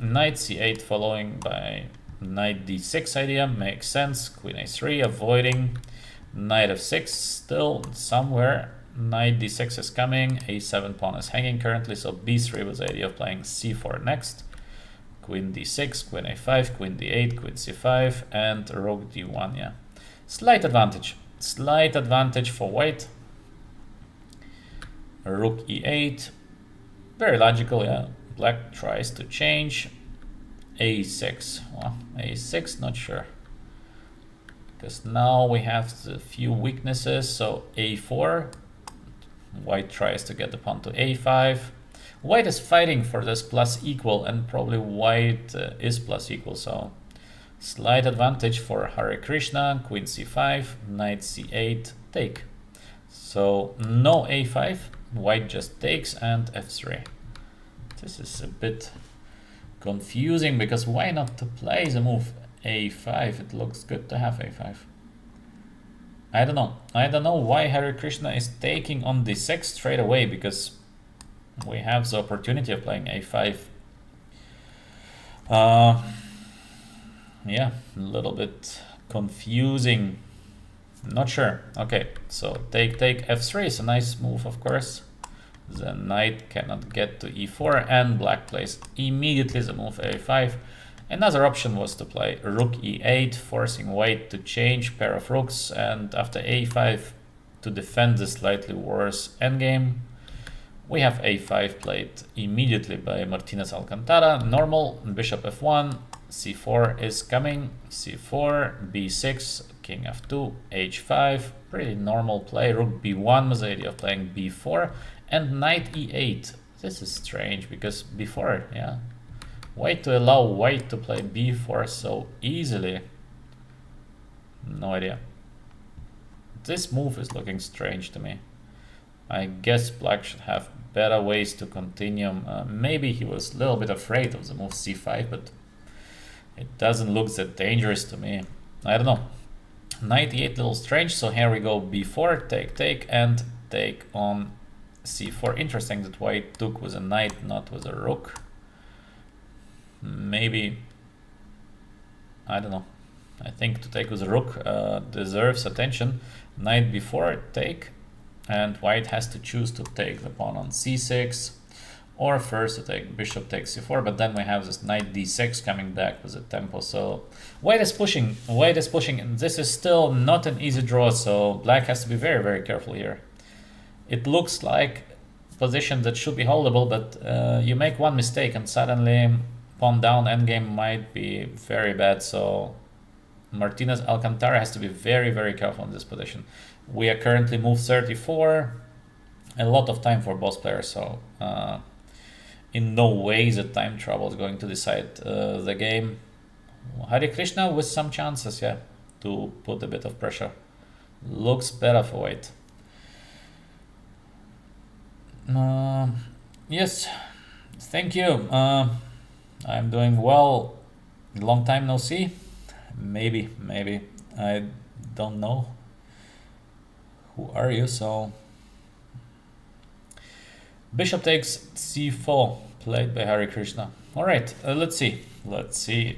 Knight c8 following by knight d6 idea, makes sense. Queen a3 avoiding. Knight f6 still somewhere Knight d6 is coming, a7 pawn is hanging currently, so b3 was the idea of playing c4 next. Queen d6, queen a5, queen d8, queen c5, and rook d1, yeah. Slight advantage for white. Rook e8, very logical, yeah. Black tries to change. a6, well, a6, not sure. Because now we have a few weaknesses, so a4. White tries to get the pawn to a5. White is fighting for this plus equal, and probably white is plus equal, so slight advantage for Hare Krishna. Queen c5, knight c8, take. So no a5, white just takes, and f3. This is a bit confusing, because why not to play the move a5? It looks good to have a5. I don't know why Hare Krishna is taking on d6 straight away, because we have the opportunity of playing a5. Yeah, a little bit confusing. Not sure. Okay, so take f3 is a nice move, of course. The knight cannot get to e4, and black plays immediately the move a5. Another option was to play rook e8, forcing white to change pair of rooks, and after a5 to defend the slightly worse endgame. We have a5 played immediately by Martinez Alcantara. Normal, bishop f1, c4 is coming, c4, b6, king f2, h5. Pretty normal play. Rook b1 was the idea of playing b4, and knight e8. This is strange, because before, yeah, white to allow white to play b4 so easily. No idea. This move is looking strange to me. I guess black should have better ways to continue. Maybe he was a little bit afraid of the move c5, but it doesn't look that dangerous to me. I don't know. Knight e8 little strange, so here we go b4, take, and take on c4. Interesting that white took with a knight, not with a rook. Maybe, I don't know. I think to take with a rook deserves attention. Knight b4, take. And white has to choose to take the pawn on c6, or first to take bishop takes c4, but then we have this knight d6 coming back with a tempo. So white is pushing, and this is still not an easy draw, so black has to be very, very careful here. It looks like a position that should be holdable, but you make one mistake and suddenly pawn down endgame might be very bad, so Martinez Alcantara has to be very, very careful in this position. We are currently move 34, a lot of time for both players, so in no way the time trouble is going to decide the game. Hare Krishna with some chances, yeah, to put a bit of pressure. Looks better for white. Yes, thank you. I'm doing well. Long time no see. Maybe, I don't know. Who are you? So bishop takes c4, played by Hare Krishna. All right, let's see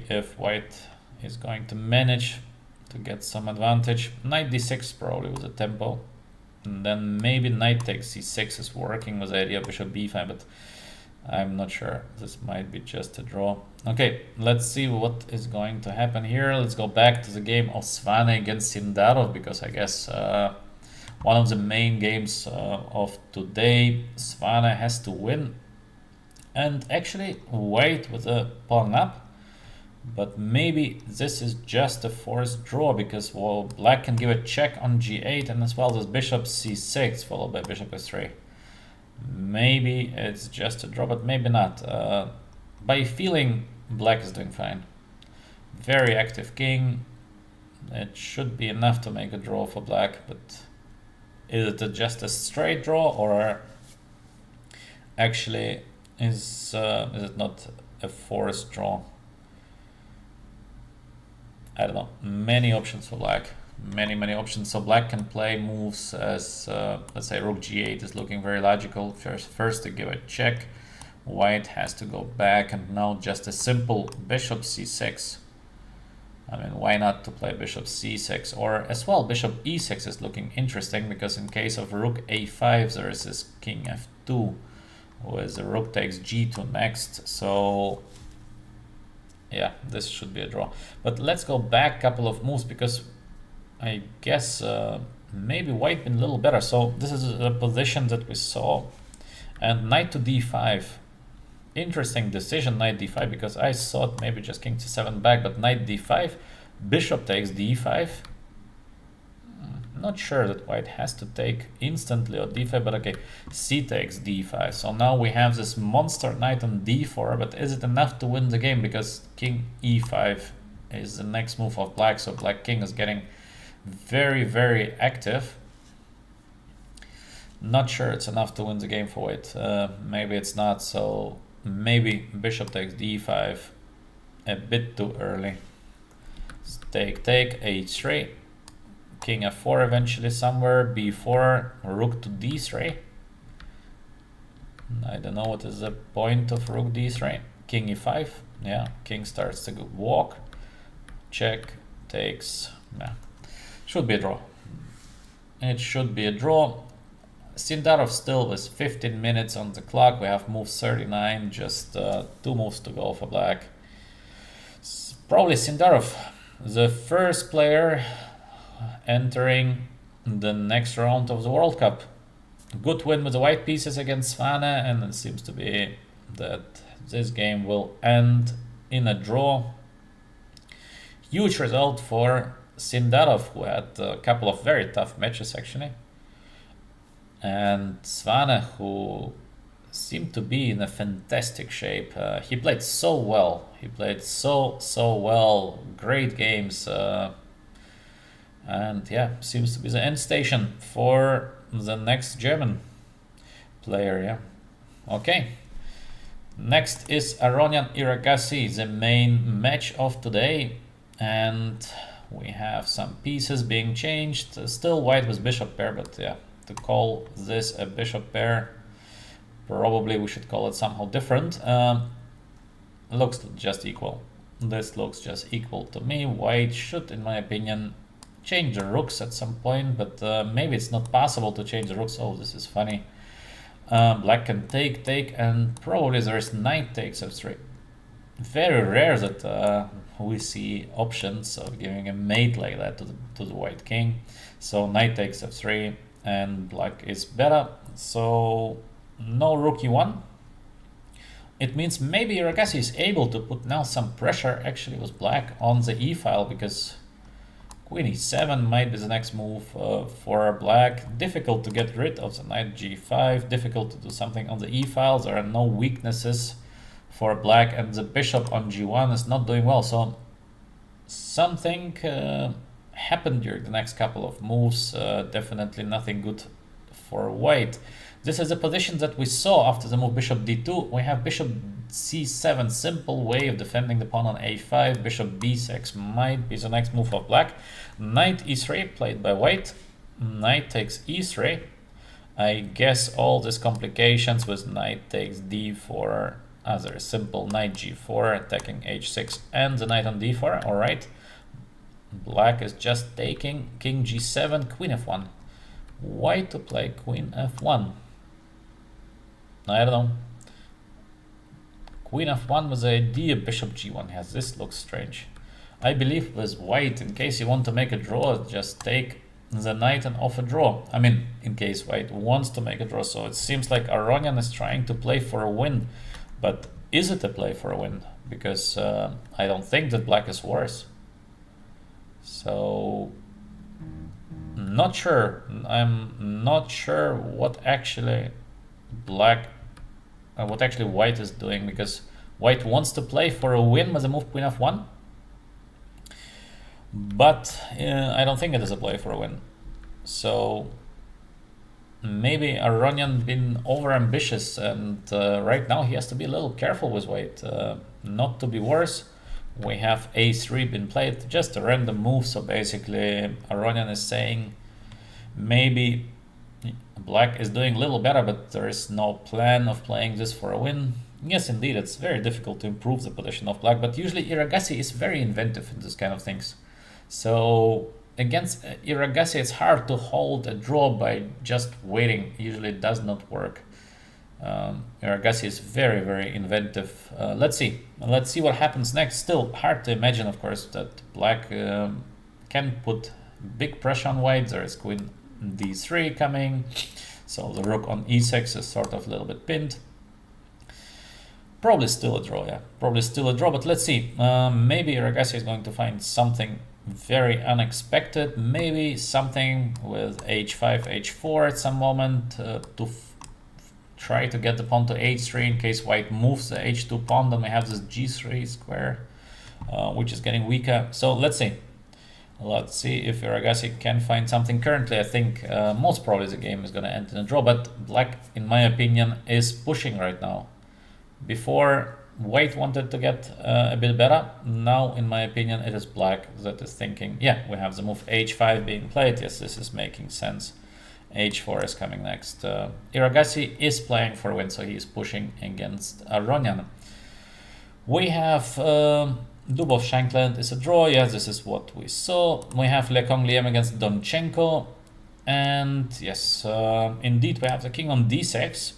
if white is going to manage to get some advantage. Knight d6 probably with a tempo, and then maybe knight takes c6 is working with the idea of bishop b5, but I'm not sure. This might be just a draw. Okay, let's see what is going to happen here. Let's go back to the game of Svane against Sindarov, because I guess one of the main games of today, Svane has to win and actually wait with a pawn up, but maybe this is just a forced draw, because well, black can give a check on g8, and as well as bishop c6 followed by bishop s3. Maybe it's just a draw, but maybe not. By feeling, black is doing fine. Very active king. It should be enough to make a draw for black, but is it just a straight draw, or actually is it not a forced draw? I don't know. Many options for black. Many options. So black can play moves as let's say rook g8 is looking very logical. First to give a check. White has to go back, and now just a simple bishop c6. I mean, why not to play bishop c6, or as well bishop e6 is looking interesting, because in case of rook a5 there is this king f2 with the rook takes g2 next. So yeah, this should be a draw. But let's go back a couple of moves, because I guess maybe white been a little better. So this is a position that we saw, and knight to d5. Interesting decision, knight d5, because I thought maybe just king c7 back, but knight d5, bishop takes d5. Not sure that white has to take instantly or d5, but okay, c takes d5. So now we have this monster knight on d4, but is it enough to win the game? Because king e5 is the next move of black, so black king is getting very, very active. Not sure it's enough to win the game for white. Maybe it's not, so maybe bishop takes d5 a bit too early. Take, h3, king f4 eventually somewhere, b4, rook to d3. I don't know what is the point of rook d3. King e5, yeah, king starts to walk, check, takes, yeah. Should be a draw. It should be a draw. Sindarov still with 15 minutes on the clock. We have move 39, just 2 moves to go for black. Probably Sindarov, the first player entering the next round of the World Cup. Good win with the white pieces against Svane, and it seems to be that this game will end in a draw. Huge result for Sindarov, who had a couple of very tough matches actually. And Svane, who seemed to be in a fantastic shape. He played so well. He played so well. Great games. And yeah, seems to be the end station for the next German player. Yeah. Okay. Next is Aronian Iragasi, the main match of today. And we have some pieces being changed. Still white with bishop pair, but yeah, to call this a bishop pair, probably we should call it somehow different. Looks just equal. This looks just equal to me. White should, in my opinion, change the rooks at some point, but maybe it's not possible to change the rooks. Oh, this is funny. Black can take, and probably there's knight takes f3. Very rare that we see options of giving a mate like that to the white king. So knight takes f3, and black is better. So no rook e1. It means maybe Iragasi is able to put now some pressure actually with black on the e file, because queen e7 might be the next move for black. Difficult to get rid of the knight g5, difficult to do something on the e file. There are no weaknesses for black, and the bishop on g1 is not doing well. So something happened during the next couple of moves. Definitely nothing good for white. This is a position that we saw after the move bishop d2. We have bishop c7, simple way of defending the pawn on a5. Bishop b6 might be the next move of black. Knight e3 played by white. Knight takes e3. I guess all these complications with knight takes d4 as a simple knight g4 attacking h6 and the knight on d4. All right. Black is just taking king g7, queen f1. White to play queen f1. I don't know. Queen f1 with the idea bishop g1. Yes, this looks strange. I believe with white, in case you want to make a draw, just take the knight and off a draw. I mean, in case white wants to make a draw. So it seems like Aronian is trying to play for a win. But is it a play for a win? Because I don't think that black is worse. So not sure. I'm not sure what actually white is doing, because white wants to play for a win with the move queen f1, but I don't think it is a play for a win. So maybe Aronian been over ambitious, and right now he has to be a little careful with white, not to be worse. We have a3 been played, just a random move. So basically Aronian is saying maybe black is doing a little better, but there is no plan of playing this for a win. Yes, indeed, it's very difficult to improve the position of black, but usually Iragasi is very inventive in this kind of things. So against Iragasi, it's hard to hold a draw by just waiting. Usually it does not work. Iragasi is very, very inventive. Let's see. Let's see what happens next. Still hard to imagine, of course, that black can put big pressure on white. There is queen d3 coming. So the rook on e6 is sort of a little bit pinned. Probably still a draw, yeah. Probably still a draw, but let's see. Maybe Iragasi is going to find something very unexpected. Maybe something with h5, h4 at some moment to try to get the pawn to h3 in case white moves the h2 pawn. Then we have this g3 square, which is getting weaker. So let's see. Let's see if Iragasi can find something. Currently, I think most probably the game is going to end in a draw, but black, in my opinion, is pushing right now. Before, white wanted to get a bit better. Now, in my opinion, it is black that is thinking, yeah, we have the move h5 being played. Yes, this is making sense. h4 is coming next. Iragasi is playing for win, so he is pushing against Aronian. We have Dubov-Shankland is a draw. Yes, this is what we saw. We have Le Congliem against Donchenko. And yes, indeed, we have the king on d6.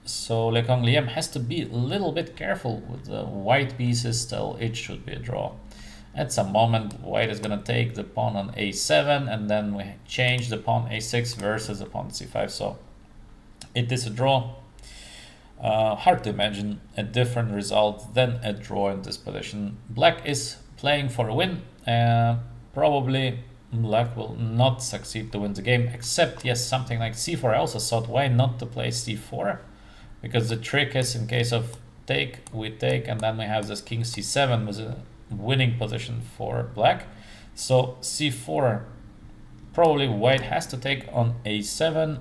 So Le Congliem has to be a little bit careful with the white pieces. Still, it should be a draw. At some moment, white is going to take the pawn on a7, and then we change the pawn a6 versus the pawn c5. So it is a draw. Hard to imagine a different result than a draw in this position. Black is playing for a win. Probably black will not succeed to win the game, except, yes, something like c4. I also thought, why not to play c4? Because the trick is, in case of take, we take, and then we have this king c7 with a winning position for black. So c4, probably white has to take on a7.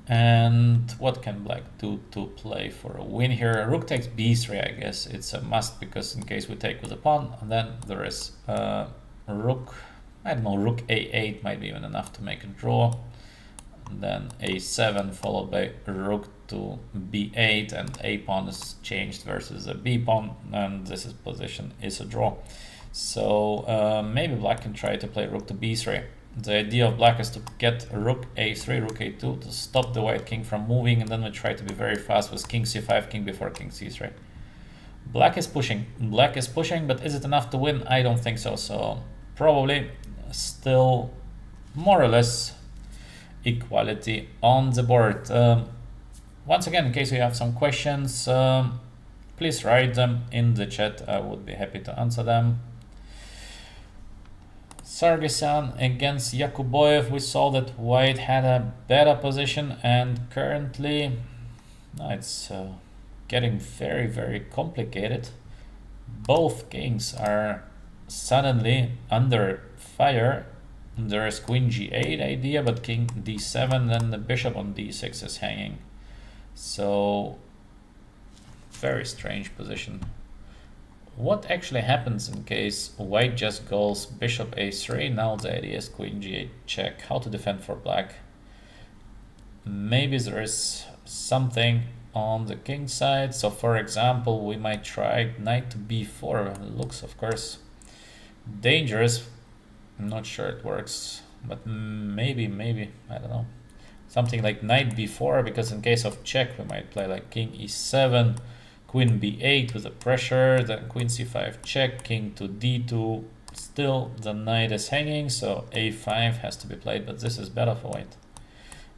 And what can black do to play for a win here? Rook takes b3, I guess it's a must, because in case we take with a pawn, and then there is rook, I don't know, rook a8 might be even enough to make a draw. And then a7 followed by rook to b8, and a pawn is changed versus a b pawn, and this is position is a draw. So maybe black can try to play rook to b3. The idea of black is to get rook a3, rook a2 to stop the white king from moving, and then we try to be very fast with king c5, king before king c3. Black is pushing, but is it enough to win? I don't think so. So probably still more or less equality on the board. Once again, in case you have some questions, please write them in the chat. I would be happy to answer them. Sargsyan against Yakuboyev. We saw that white had a better position, and currently it's getting very, very complicated. Both kings are suddenly under fire. There is queen g8 idea, but king d7, then the bishop on d6 is hanging. So very strange position. What actually happens in case white just goes bishop a3? Now the idea is queen g8 check. How to defend for black? Maybe there is something on the king side. So for example, we might try knight to b4. It looks, of course, dangerous. I'm not sure it works, but maybe, I don't know. Something like knight b4, because in case of check, we might play like king e7, queen b8 with the pressure, then queen c5 check, king to d2. Still, the knight is hanging, so a5 has to be played, but this is better for white.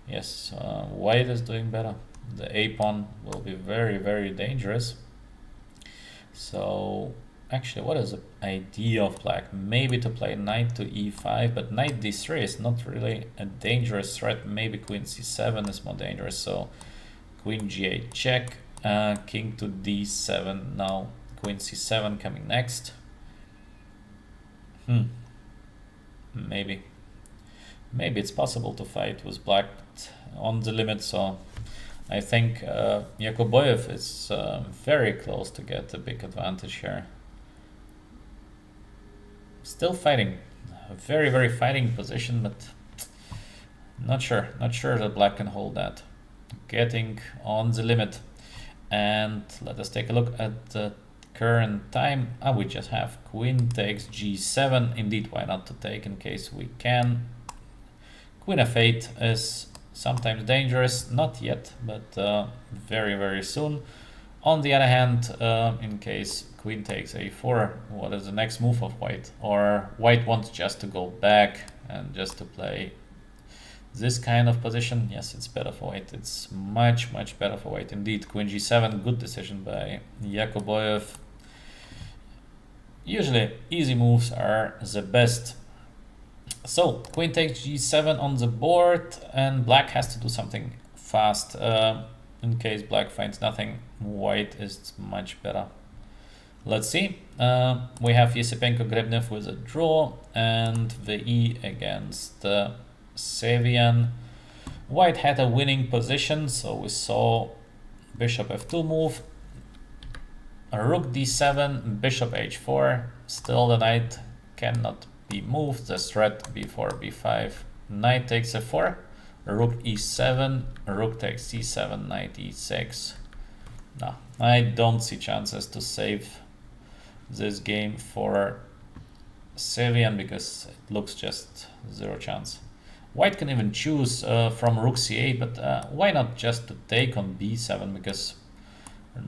Yes, white is doing better. The a pawn will be very, very dangerous. So actually, what is the idea of black? Maybe to play knight to e5, but knight d3 is not really a dangerous threat. Maybe queen c7 is more dangerous. So queen g8 check, king to d7. Now queen c7 coming next. Maybe it's possible to fight with black on the limit. So I think Yakuboyev is very close to get a big advantage here. Still fighting, a very, very fighting position, but not sure that black can hold that. getting on the limit. And let us take a look at the current time. We just have queen takes g7. Indeed, why not to take in case we can. Queen f8 is sometimes dangerous, not yet, but very, very soon. On the other hand, in case queen takes a4, what is the next move of white? Or white wants just to go back and just to play this kind of position. Yes, it's better for white. It's much, much better for white. Indeed, queen g7, good decision by Yakoboyev. Usually, easy moves are the best. So, queen takes g7 on the board, and black has to do something fast. In case black finds nothing, white is much better. Let's see. We have Yesipenko Grebnev with a draw, and VE against Sevian. White had a winning position, so we saw bishop f2 move, rook d7, bishop h4. Still the knight cannot be moved. The threat b4, b5, knight takes f4, rook e7, rook takes c7, knight e6. No, I don't see chances to save this game for Sevian because it looks just zero chance. White can even choose from rook c8, but why not just to take on b7, because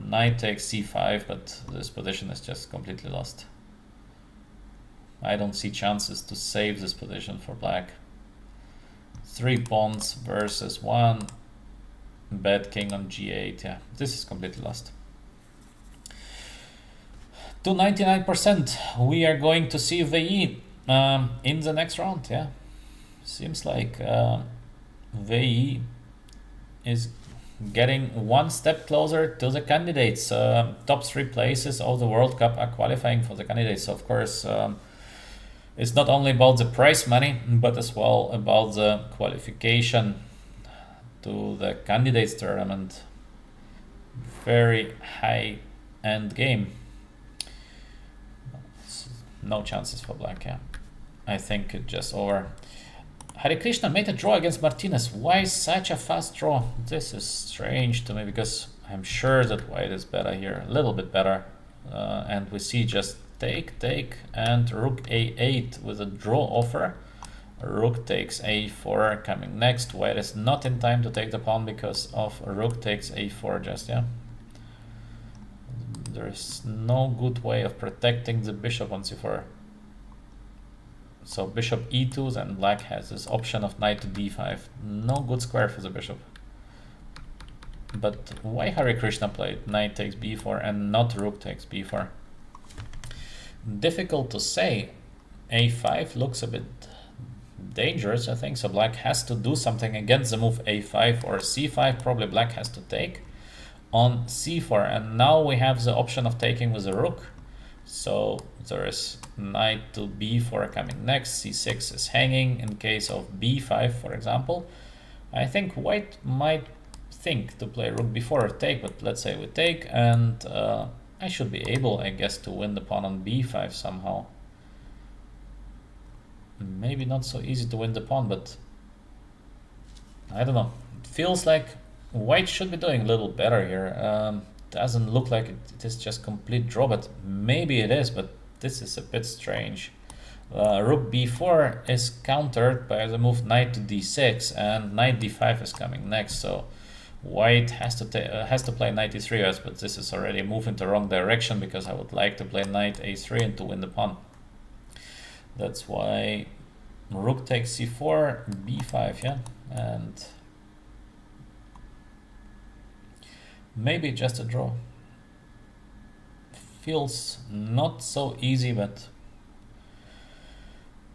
knight takes c5, but this position is just completely lost. I don't see chances to save this position for black. 3 pawns versus 1. Bad king on g8. Yeah, this is completely lost. To 99%, we are going to see VE in the next round. Yeah, seems like VE is getting one step closer to the candidates. Top 3 places of the World Cup are qualifying for the candidates. Of course, it's not only about the prize money, but as well about the qualification to the candidates tournament. Very high end game. No chances for black, yeah. I think it's just over. Hare Krishna made a draw against Martinez. Why such a fast draw? This is strange to me because I'm sure that white is better here, a little bit better. And we see just take, and rook a8 with a draw offer. Rook takes a4 coming next. White is not in time to take the pawn because of rook takes a4 just, yeah. There is no good way of protecting the bishop on c4. So bishop e2, then black has this option of knight to d5. No good square for the bishop. But why Hare Krishna played knight takes b4 and not rook takes b4? Difficult to say. a5 looks a bit dangerous, I think. So black has to do something against the move a5 or c5. Probably black has to take on c4. And now we have the option of taking with a rook. So there is knight to b4 coming next. c6 is hanging in case of b5, for example. I think white might think to play rook b4 take, but let's say we take, and I should be able, I guess, to win the pawn on b5 somehow. Maybe not so easy to win the pawn, but I don't know. It feels like white should be doing a little better here. Doesn't look like it is just complete draw, but maybe it is, but this is a bit strange. Rook b4 is countered by the move knight to d6, and knight d5 is coming next, so white has to play knight e3, yes, but this is already a move in the wrong direction because I would like to play knight a3 and to win the pawn. That's why rook takes c4, b5, yeah, and maybe just a draw. Feels not so easy, but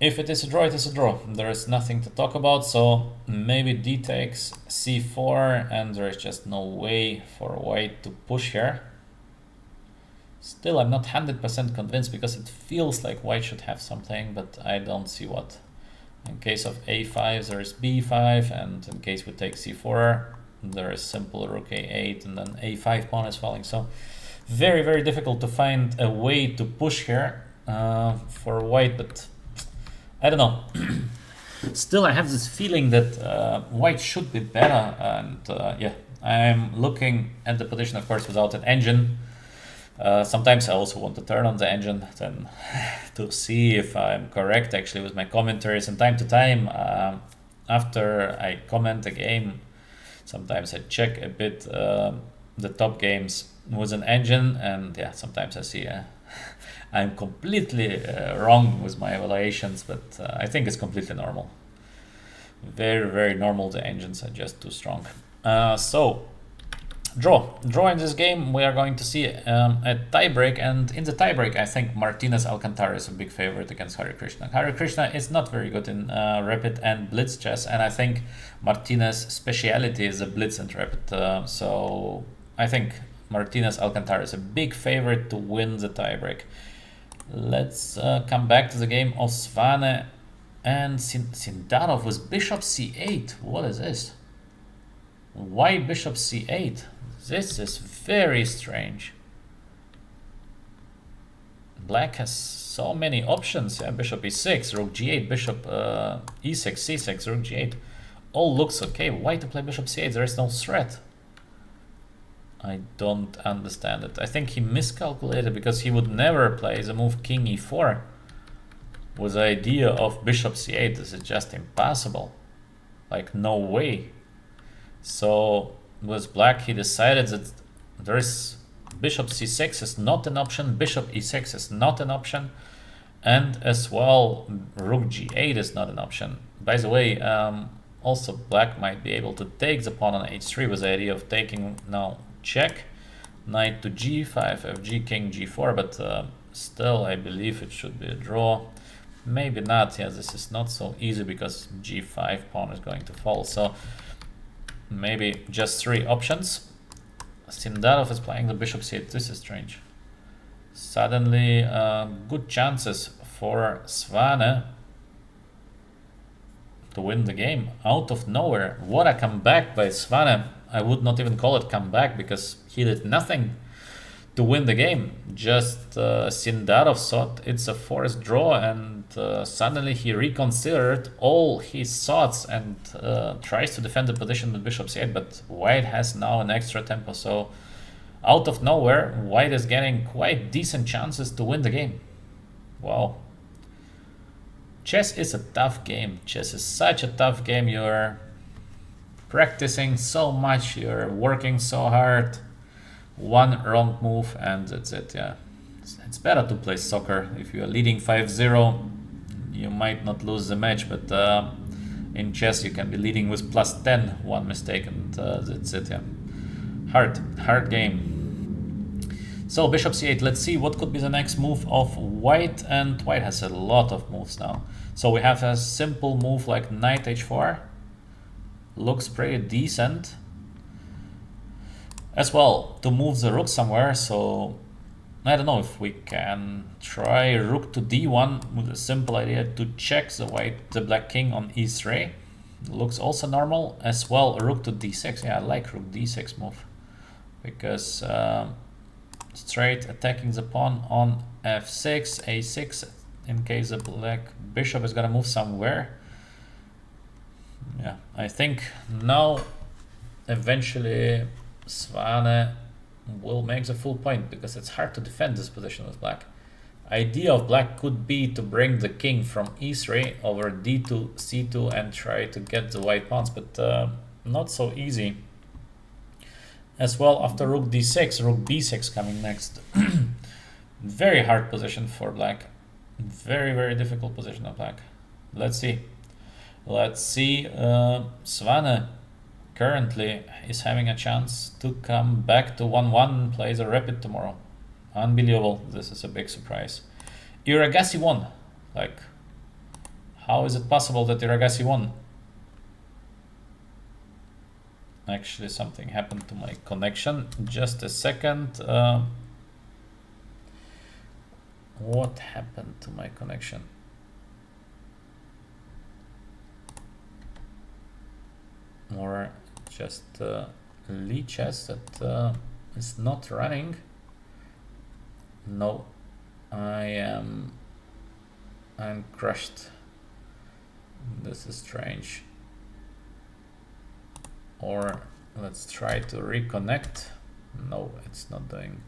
if it is a draw, it is a draw. There is nothing to talk about, so maybe d takes c4, and there is just no way for white to push here. Still, I'm not 100% convinced because it feels like white should have something, but I don't see what. In case of a5, there is b5, and in case we take c4, there is simple rook a8, and then a5 pawn is falling. So very, very difficult to find a way to push here for white, but I don't know. Still, I have this feeling that white should be better, and yeah, I'm looking at the position, of course, without an engine. Sometimes I also want to turn on the engine then to see if I'm correct actually with my commentaries. And time to time, after I comment a game, sometimes I check a bit the top games with an engine, and yeah, sometimes I see I'm completely wrong with my evaluations, but I think it's completely normal. Very, very normal. The engines are just too strong. So, draw in this game. We are going to see a tiebreak, and in the tiebreak, I think Martinez Alcantara is a big favorite against Hare Krishna. Hare Krishna is not very good in rapid and blitz chess, and I think Martinez's speciality is a blitz and rapid. So I think Martinez Alcantara is a big favorite to win the tiebreak. Let's come back to the game of Svane and Sindarov with bishop c8. What is this? Why bishop c8? This is very strange. Black has so many options. Yeah, bishop e6, rook g8, bishop e6, c6, rook g8. All looks okay. Why to play bishop c8? There is no threat. I don't understand it. I think he miscalculated, because he would never play the move king e4 with the idea of bishop c8. This is just impossible. Like, no way. So with black, he decided that there is bishop c6 is not an option, bishop e6 is not an option, and as well rook g8 is not an option. By the way, also black might be able to take the pawn on h3 with the idea of taking now check, knight to g5, fg, king g4, but still I believe it should be a draw. Maybe not. Yeah, this is not so easy because g5 pawn is going to fall. So maybe just 3 options. Sindarov is playing the bishop c8. This is strange. Suddenly good chances for Svane to win the game out of nowhere. What a comeback by Svane. I would not even call it comeback, because he did nothing to win the game. Just Sindarov thought it's a forced draw, and suddenly he reconsidered all his thoughts and tries to defend the position with bishop c8, but white has now an extra tempo. So out of nowhere, white is getting quite decent chances to win the game. Wow. Chess is a tough game. Chess is such a tough game. You're practicing so much, you're working so hard. One wrong move and that's it. Yeah, it's better to play soccer. If you are leading 5-0, you might not lose the match, but in chess you can be leading with +10, one mistake, and that's it. Yeah, hard game. So bishop c8. Let's see what could be the next move of white, and white has a lot of moves now. So we have a simple move like knight h4. Looks pretty decent. As well, to move the rook somewhere, so I don't know if we can try rook to d1 with a simple idea to check the black king on e3. Looks also normal. As well, rook to d6. Yeah, I like rook d6 move, because straight attacking the pawn on f6, a6, in case the black bishop is gonna move somewhere. Yeah, I think now eventually Svane will make the full point, because it's hard to defend this position with black. Idea of black could be to bring the king from e3 over d2, c2 and try to get the white pawns, but not so easy. As well, after rook d6, rook b6 coming next. Very hard position for black. Very, very difficult position of black. Let's see. Svane currently is having a chance to come back to 1-1, play the rapid tomorrow. Unbelievable. This is a big surprise. Iragasi won. Like, how is it possible that Iragasi won? Actually, something happened to my connection. Just a second. What happened to my connection? Or just Lee chess that is not running. No, I'm crushed. This is strange. Or let's try to reconnect. No, it's not doing.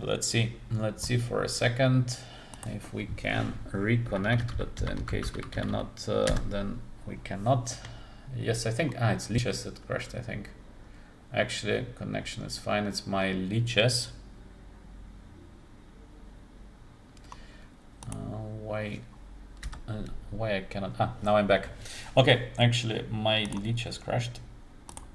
Let's see for a second if we can reconnect, but in case we cannot, then we cannot. Yes, I think it's leeches that crashed, I think. Actually, connection is fine, it's my leeches. Why I cannot? Now I'm back. Okay, actually my leeches crashed,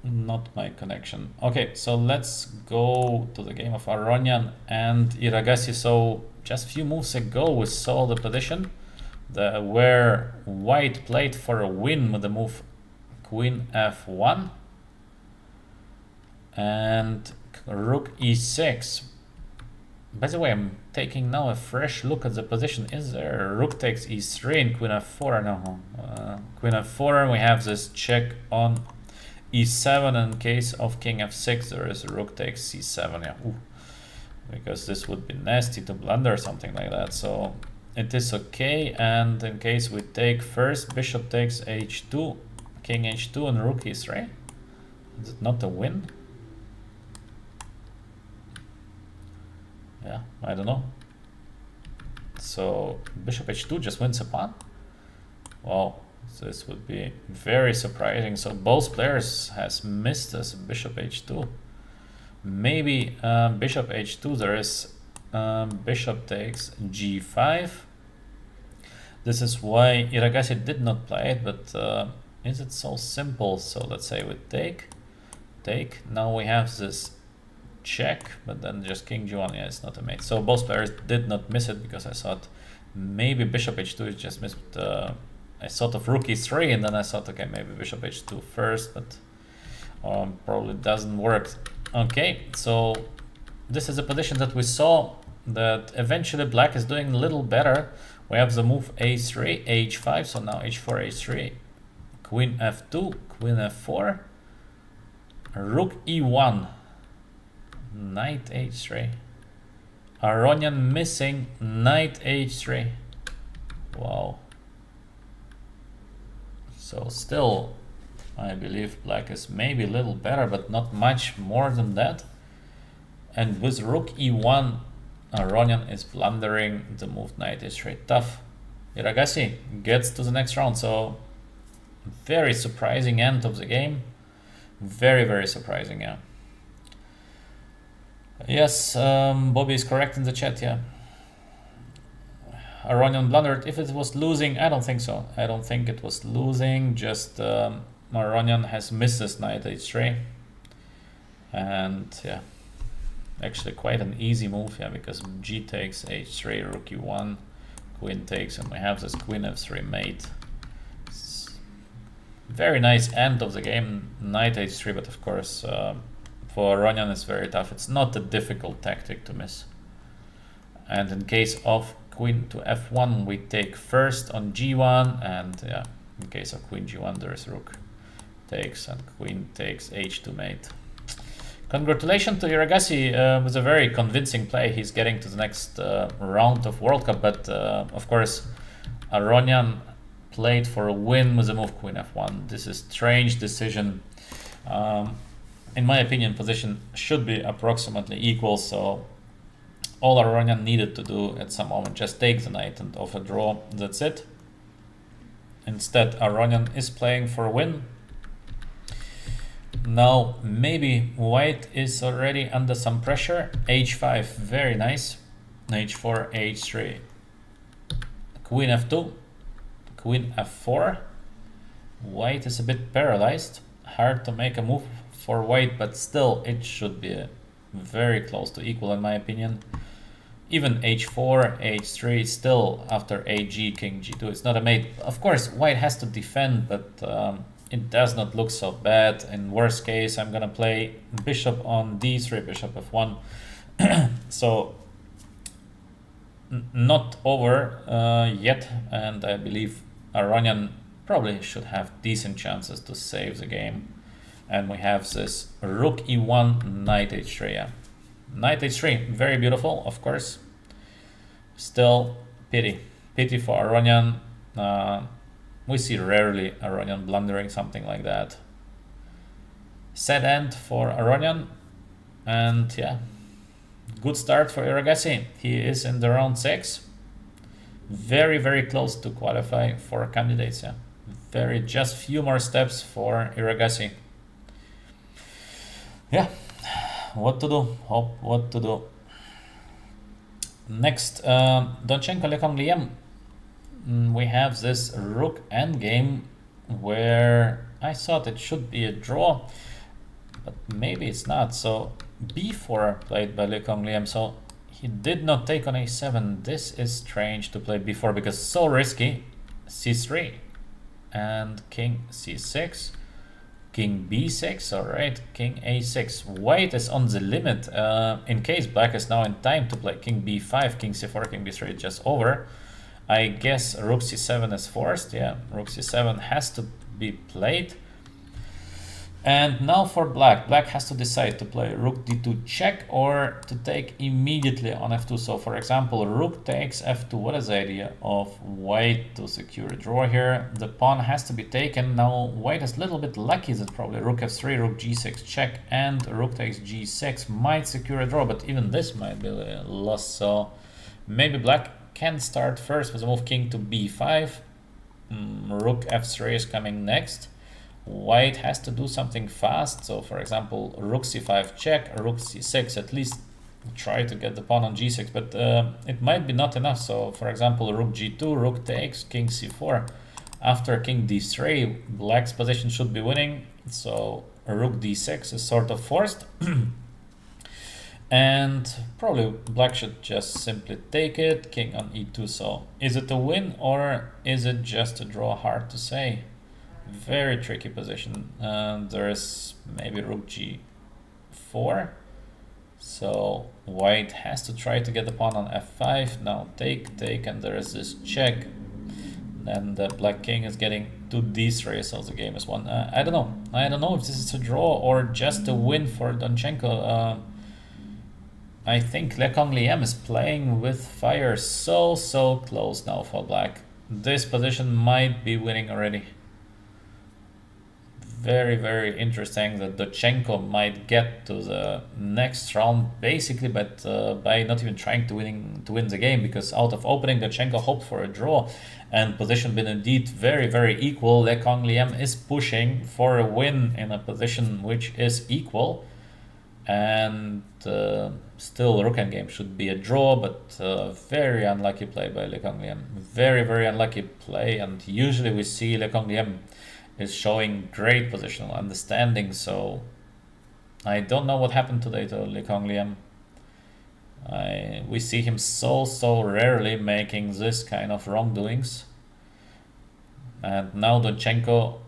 not my connection. Okay, so let's go to the game of Aronian and Iragasi. So just a few moves ago we saw the position where white played for a win with the move Queen F1 and Rook E6. By the way, I'm taking now a fresh look at the position. Is there Rook takes E3 and Queen F4? No, Queen F4. We have this check on E7. In case of King F6, there is Rook takes C7. Yeah, ooh. Because this would be nasty to blunder something like that. So it is okay. And in case we take first, Bishop takes H2, King H2, and Rook E3. Is it not a win? Yeah, I don't know. So Bishop H2 just wins a pawn. Wow, this would be very surprising. So both players has missed this Bishop H2. Maybe Bishop H2. There is Bishop takes G5. This is why Iragasi did not play it. But is it so simple? So let's say we take. Now we have this check, but then just King G1. Yeah, it's not a mate. So both players did not miss it because I thought maybe Bishop H2 is just missed. I thought of Rook E3 and then I thought, okay, maybe Bishop H2 first, but probably doesn't work. Okay, so this is a position that we saw that eventually black is doing a little better. We have the move A3, H5, so now H4, H3, Queen F2, Queen F4, Rook E1, Knight H3, Aronian missing Knight H3. Wow. So still, I believe black is maybe a little better, but not much more than that. And with Rook E1, Aronian is blundering the move Knight H3. Tough. Iragasi gets to the next round. So very surprising end of the game. Very, very surprising, yeah. Yes, Bobby is correct in the chat, yeah. Aronian blundered. If it was losing, I don't think so. I don't think it was losing, just Aronian has missed this Knight H3. And yeah, actually quite an easy move, yeah, because G takes H3, Rook E1, Queen takes, and we have this Queen F3 mate. Very nice end of the game, Knight H3, but of course for Aronian it's very tough. It's not a difficult tactic to miss. And in case of Queen to F1, we take first on G1, and yeah, in case of Queen G1, there is Rook takes and Queen takes H2 mate. Congratulations to Iragasi, it was a very convincing play. He's getting to the next round of World Cup, but of course Aronian played for a win with the move Queen F1. This is a strange decision. In my opinion, position should be approximately equal, so all Aronian needed to do at some moment, just take the knight and off a draw, that's it. Instead, Aronian is playing for a win. Now, maybe white is already under some pressure. H5, very nice. H4, H3. Queen F2, Queen F4. White is a bit paralyzed. Hard to make a move for white, but still it should be very close to equal in my opinion. Even H4, H3, still after AG, King G2, it's not a mate. Of course, white has to defend, but it does not look so bad. In worst case, I'm gonna play bishop on D3, bishop F1. So not over yet, and I believe Aronian probably should have decent chances to save the game. And we have this Rook E1, Knight H3. Yeah. Knight H3, very beautiful, of course. Still, pity. pity for Aronian. We see rarely Aronian blundering something like that. Sad end for Aronian. And yeah, good start for Iragasi. He is in the round 6. Very, very close to qualify for candidates. Yeah, just few more steps for Iragasi. Yeah, what to do? What to do? Next, Donchenko Lekong Liem. We have this rook endgame where I thought it should be a draw, but maybe it's not. So b4 played by Lekong Liem. So he did not take on a7. This is strange to play b4 because it's so risky. c3 and king c6. King b6, alright, king a6. White is on the limit. In case black is now in time to play king b5, king c4, king b3 is just over. I guess rook c7 is forced. Yeah, rook c7 has to be played. And now for black. Black has to decide to play rook d2 check or to take immediately on f2. So for example, rook takes f2. What is the idea of white to secure a draw here? The pawn has to be taken. Now white is a little bit lucky that probably rook f3, rook g6 check, and rook takes g6 might secure a draw, but even this might be lost. So maybe black can start first with a move king to b5. Rook f3 is coming next. White has to do something fast. So for example, rook c5 check, rook c6, at least try to get the pawn on g6, but it might be not enough. So for example, rook g2, rook takes, king c4. After king d3, black's position should be winning. So rook d6 is sort of forced. And probably black should just simply take it, king on e2. So is it a win or is it just a draw? Hard to say. Very tricky position. There is maybe rook g4. So white has to try to get the pawn on f5. Now take, and there is this check. Then the black king is getting to d3, so the game is won. I don't know. I don't know if this is a draw or just a win for Donchenko. I think Lekong Liem is playing with fire so close now for black. This position might be winning already. Very interesting that Donchenko might get to the next round basically, but by not even trying to win the game, because out of opening Donchenko hoped for a draw and position been indeed very equal. Lekong Liem is pushing for a win in a position which is equal, and still rook endgame should be a draw, but very unlucky play by Lekong Liem. Very unlucky play, and usually we see Lekong Liem is showing great positional understanding, so I don't know what happened today to Lekong Liem. We see him so rarely making this kind of wrongdoings, and now Donchenko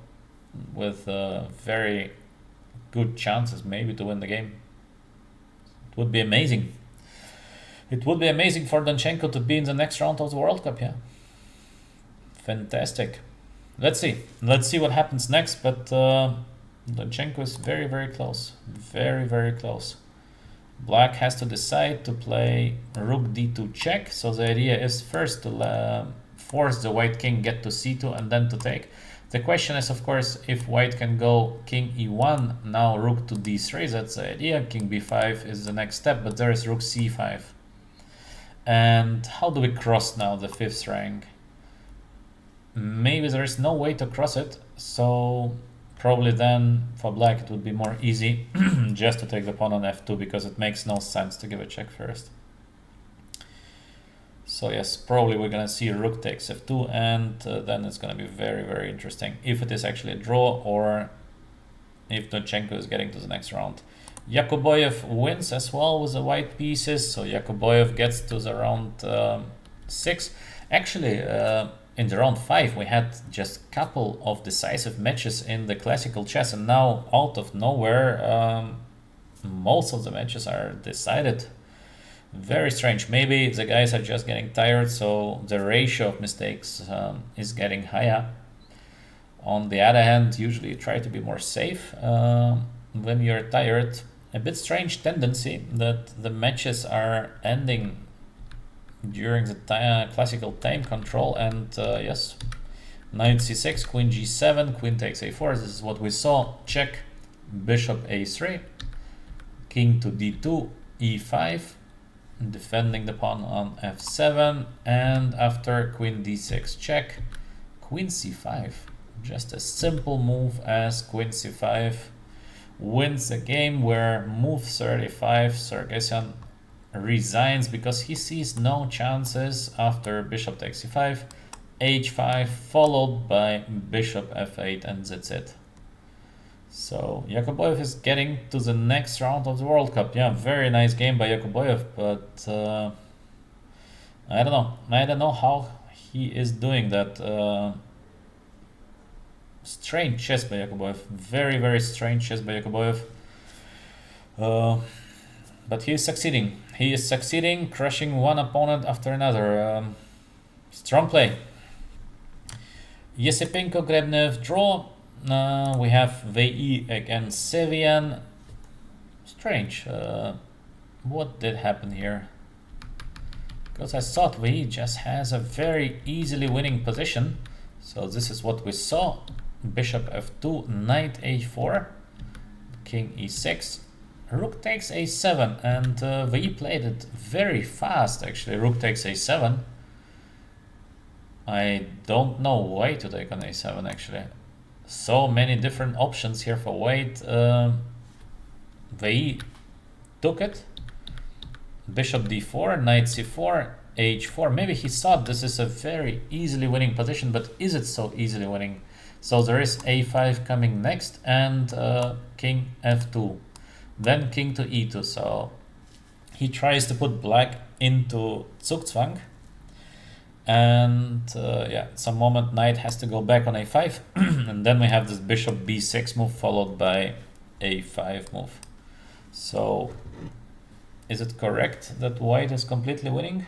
with very good chances maybe to win the game. It would be amazing. It would be amazing for Donchenko to be in the next round of the World Cup. Yeah, fantastic. Let's see what happens next, but Donchenko is very close. Very close. Black has to decide to play rook d2 check. So the idea is first to force the white king get to c2 and then to take. The question is, of course, if white can go king e1, now rook to d3, that's the idea. King b5 is the next step, but there is rook c5. And how do we cross now the 5th rank? Maybe there is no way to cross it, so probably then for black it would be more easy just to take the pawn on f2, because it makes no sense to give a check first. So yes, probably we're gonna see rook takes f2, and then it's gonna be very interesting if it is actually a draw or if Donchenko is getting to the next round. Yakuboyev wins as well with the white pieces, so Yakuboyev gets to the round 6. Actually, in the round 5 we had just a couple of decisive matches in the classical chess, and now out of nowhere most of the matches are decided. Very strange. Maybe the guys are just getting tired, so the ratio of mistakes is getting higher. On the other hand, usually you try to be more safe when you're tired. A bit strange tendency that the matches are ending during the classical time control, and yes, knight c6, queen g7, queen takes a4. This is what we saw. Check, bishop a3, king to d2, e5, defending the pawn on f7, and after queen d6 check, queen c5. Just a simple move as queen c5 wins the game, where move 35 Sargsyan resigns because he sees no chances after bishop takes c5, h5, followed by bishop f8, and that's it. So Yakoboyev is getting to the next round of the World Cup. Yeah, very nice game by Yakoboyev, but I don't know. I don't know how he is doing that. Strange chess by Yakoboyev. Very, very strange chess by Yakoboyev. But he is succeeding. He is succeeding, crushing one opponent after another. Strong play. Yesipenko, Grebnev, draw. We have VE against Sevian. Strange. What did happen here? Because I thought VE just has a very easily winning position. So this is what we saw. Bishop f2, knight a4, king e6, rook takes a7, and VE played it very fast actually. Rook takes a7. I don't know why to take on a7 actually. So many different options here for white. VE took it. Bishop d4, knight c4, h4. Maybe he thought this is a very easily winning position, but is it so easily winning? So there is a5 coming next, and king f2, then king to e2. So he tries to put black into Zugzwang, and yeah, at some moment knight has to go back on a5, and then we have this bishop b6 move followed by a5 move. So is it correct that white is completely winning?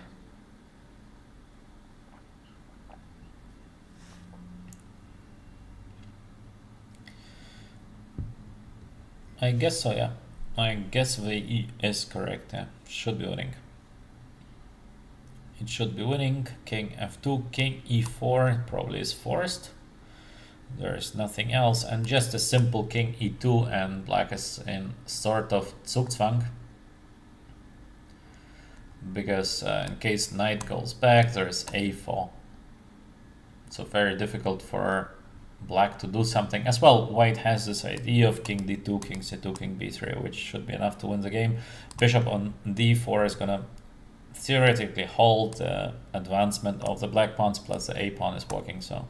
I guess so, yeah. I guess VE is correct, yeah. Should be winning. It should be winning. King f2, king e4 probably is forced. There is nothing else, and just a simple king e2, and black is in sort of Zugzwang. Because in case knight goes back, there is a4. So very difficult for black to do something. As well, white has this idea of king d2, king c2, king b3, which should be enough to win the game. Bishop on d4 is gonna theoretically hold the advancement of the black pawns, plus the a pawn is walking. So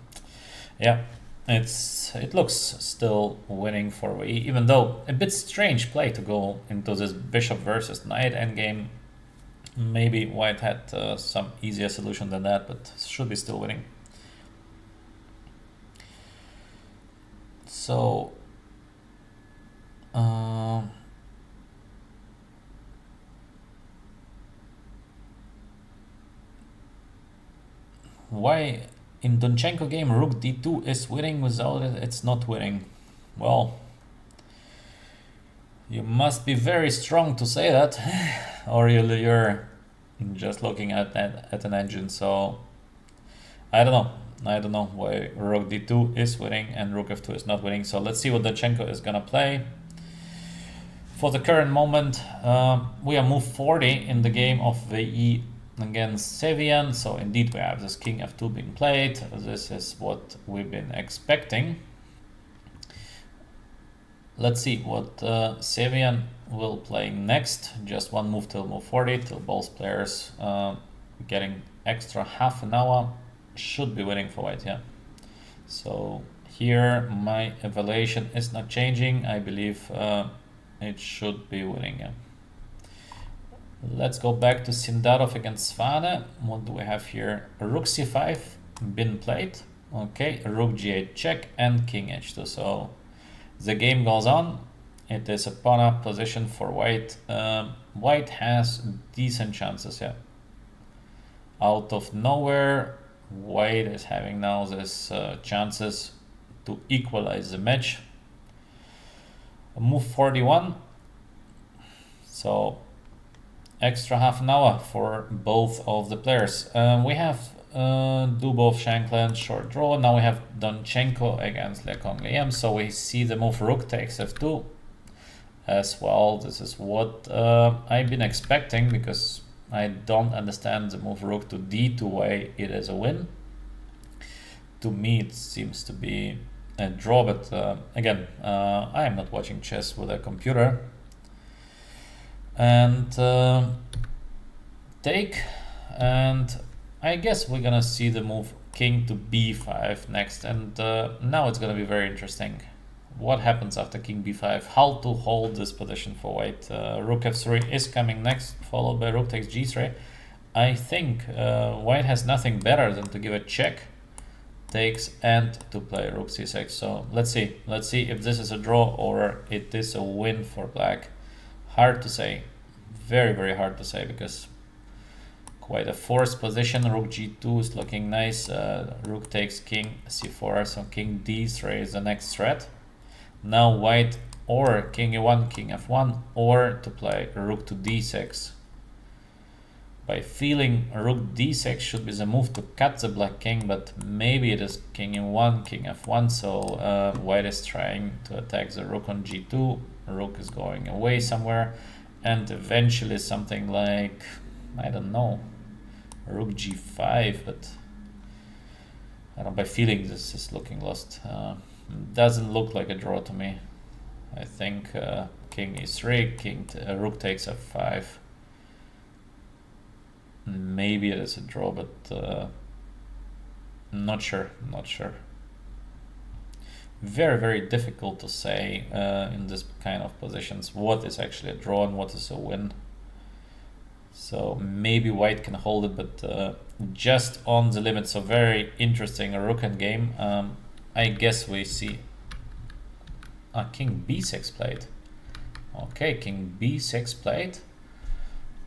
yeah, it looks still winning for VE, even though a bit strange play to go into this bishop versus knight endgame. Maybe white had some easier solution than that, but should be still winning. So why in Donchenko game rook d2 is winning, without it it's not winning? Well, you must be very strong to say that, or you're just looking at an engine. So I don't know. I don't know why rook d2 is winning and rook f2 is not winning. So let's see what Donchenko is gonna play. For the current moment, we are move 40 in the game of VE against Sevian. So indeed we have this king f2 being played. This is what we've been expecting. Let's see what Sevian will play next. Just one move till move 40, till both players getting extra half an hour. Should be winning for white, yeah. So here my evaluation is not changing. I believe it should be winning, yeah. Let's go back to Sindarov against Svane. What do we have here? Rook c5 been played. Okay, rook g8 check and king h2. So the game goes on. It is a pawn up position for white. White has decent chances, yeah. Out of nowhere, white is having now this chances to equalize the match. Move 41. So extra half an hour for both of the players. We have Dubov, Shankland, short draw. Now we have Donchenko against Liam. So we see the move rook takes f2 as well. This is what I've been expecting, because I don't understand the move rook to d2 way it is a win. To me it seems to be a draw, but again, I am not watching chess with a computer. And take, and I guess we're gonna see the move king to b5 next, and now it's gonna be very interesting. What happens after king b5? How to hold this position for white? Rook f3 is coming next, followed by rook takes g3. I think white has nothing better than to give a check, takes, and to play rook c6. So let's see if this is a draw or it is a win for black. Hard to say, very hard to say, because quite a forced position. Rook g2 is looking nice. Rook takes king c4, so king d3 is the next threat. Now white or king e1, king f1, or to play rook to d6. By feeling rook d6 should be the move to cut the black king, but maybe it is king e1, king f1, so white is trying to attack the rook on g2. Rook is going away somewhere, and eventually something like, I don't know, rook g5, but I don't know, by feeling this is looking lost. Doesn't look like a draw to me. I think king e3, rook takes f5. Maybe it is a draw, but not sure. Very difficult to say in this kind of positions what is actually a draw and what is a win. So maybe white can hold it, but just on the limit. So very interesting rook game. I guess we see king b6 played. Okay, king b6 played.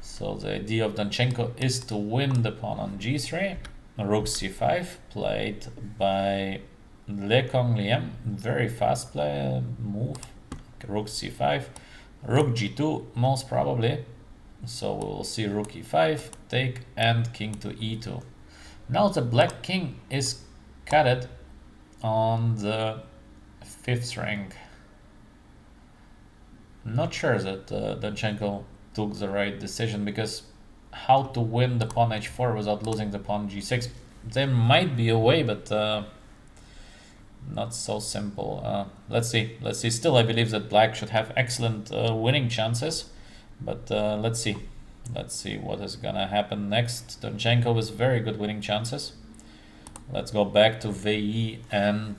So the idea of Donchenko is to win the pawn on g3. Rook c5 played by Liam. Very fast play move. Rook c5. Rook g2 most probably. So we will see rook e5, take, and king to e2. Now the black king is cutted on the 5th rank. Not sure that Donchenko took the right decision, because how to win the pawn h4 without losing the pawn g6? There might be a way, but not so simple. Let's see. Still, I believe that black should have excellent winning chances, but let's see what is gonna happen next. Donchenko with very good winning chances. Let's go back to VE and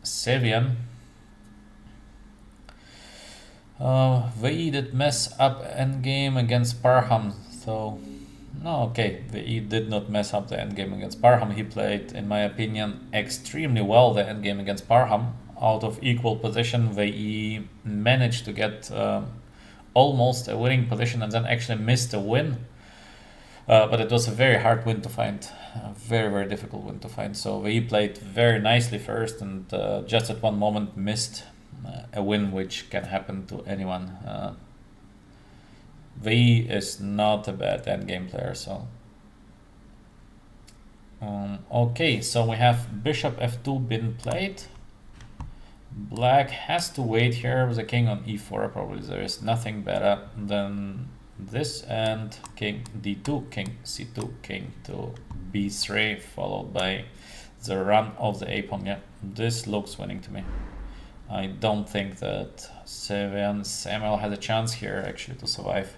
Sevian. VE did mess up endgame against Parham, so no, okay, VE did not mess up the endgame against Parham. He played, in my opinion, extremely well the endgame against Parham. Out of equal position, VE managed to get almost a winning position and then actually missed a win. But it was a very hard win to find, a very difficult win to find. So VE played very nicely first, and just at one moment missed a win, which can happen to anyone. VE is not a bad endgame player, so okay, so we have bishop f2 been played. Black has to wait here with a king on e4. Probably there is nothing better than this, and king d2, king c2, king to b3, followed by the run of the a-pawn. Yeah, this looks winning to me. I don't think that Samuel has a chance here actually to survive.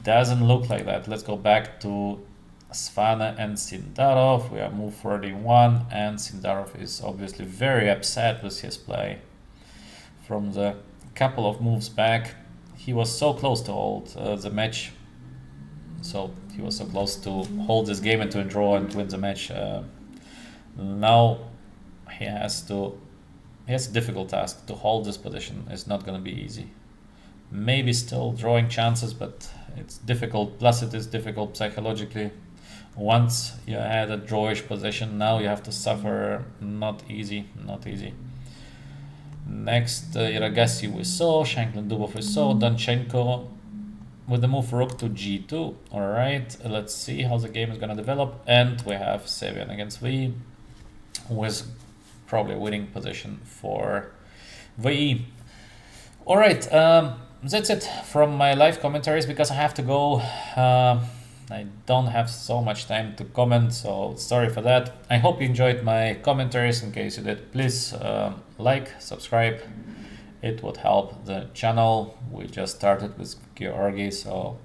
Doesn't look like that. Let's go back to Svane and Sindarov. We are move 41, and Sindarov is obviously very upset with his play. From the couple of moves back, he was so close to hold the match. So he was so close to hold this game and to draw and win the match. Now he has a difficult task. To hold this position is not going to be easy. Maybe still drawing chances, but it's difficult. Plus it is difficult psychologically. Once you had a drawish position, now you have to suffer. Not easy. Next, Iragassi we saw, Shankland Dubov we saw, Donchenko with the move rook to g2. All right, let's see how the game is gonna develop. And we have Savian against V, who is probably a winning position for VE. All right, that's it from my live commentaries because I have to go. I don't have so much time to comment, so sorry for that. I hope you enjoyed my commentaries. In case you did, please like, subscribe. It would help the channel. We just started with Georgi, so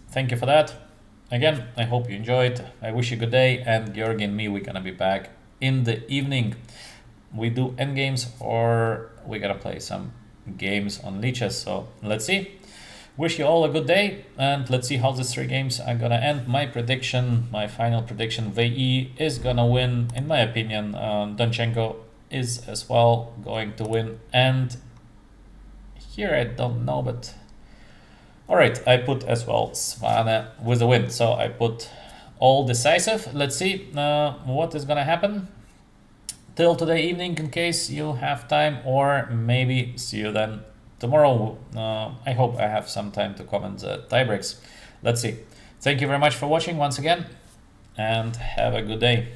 thank you for that. Again, I hope you enjoyed. I wish you a good day, and Georgi and me, we're gonna be back in the evening. We do endgames or we're gonna play some games on leeches, so let's see. Wish you all a good day, and let's see how these 3 games are gonna end. My prediction, my final prediction, VE is gonna win, in my opinion. Donchenko is as well going to win, and here I don't know, but all right, I put as well Svane with a win, so I put all decisive. Let's see what is gonna happen till today evening, in case you have time, or maybe see you then tomorrow. I hope I have some time to comment the tiebreaks. Let's see. Thank you very much for watching once again, and have a good day.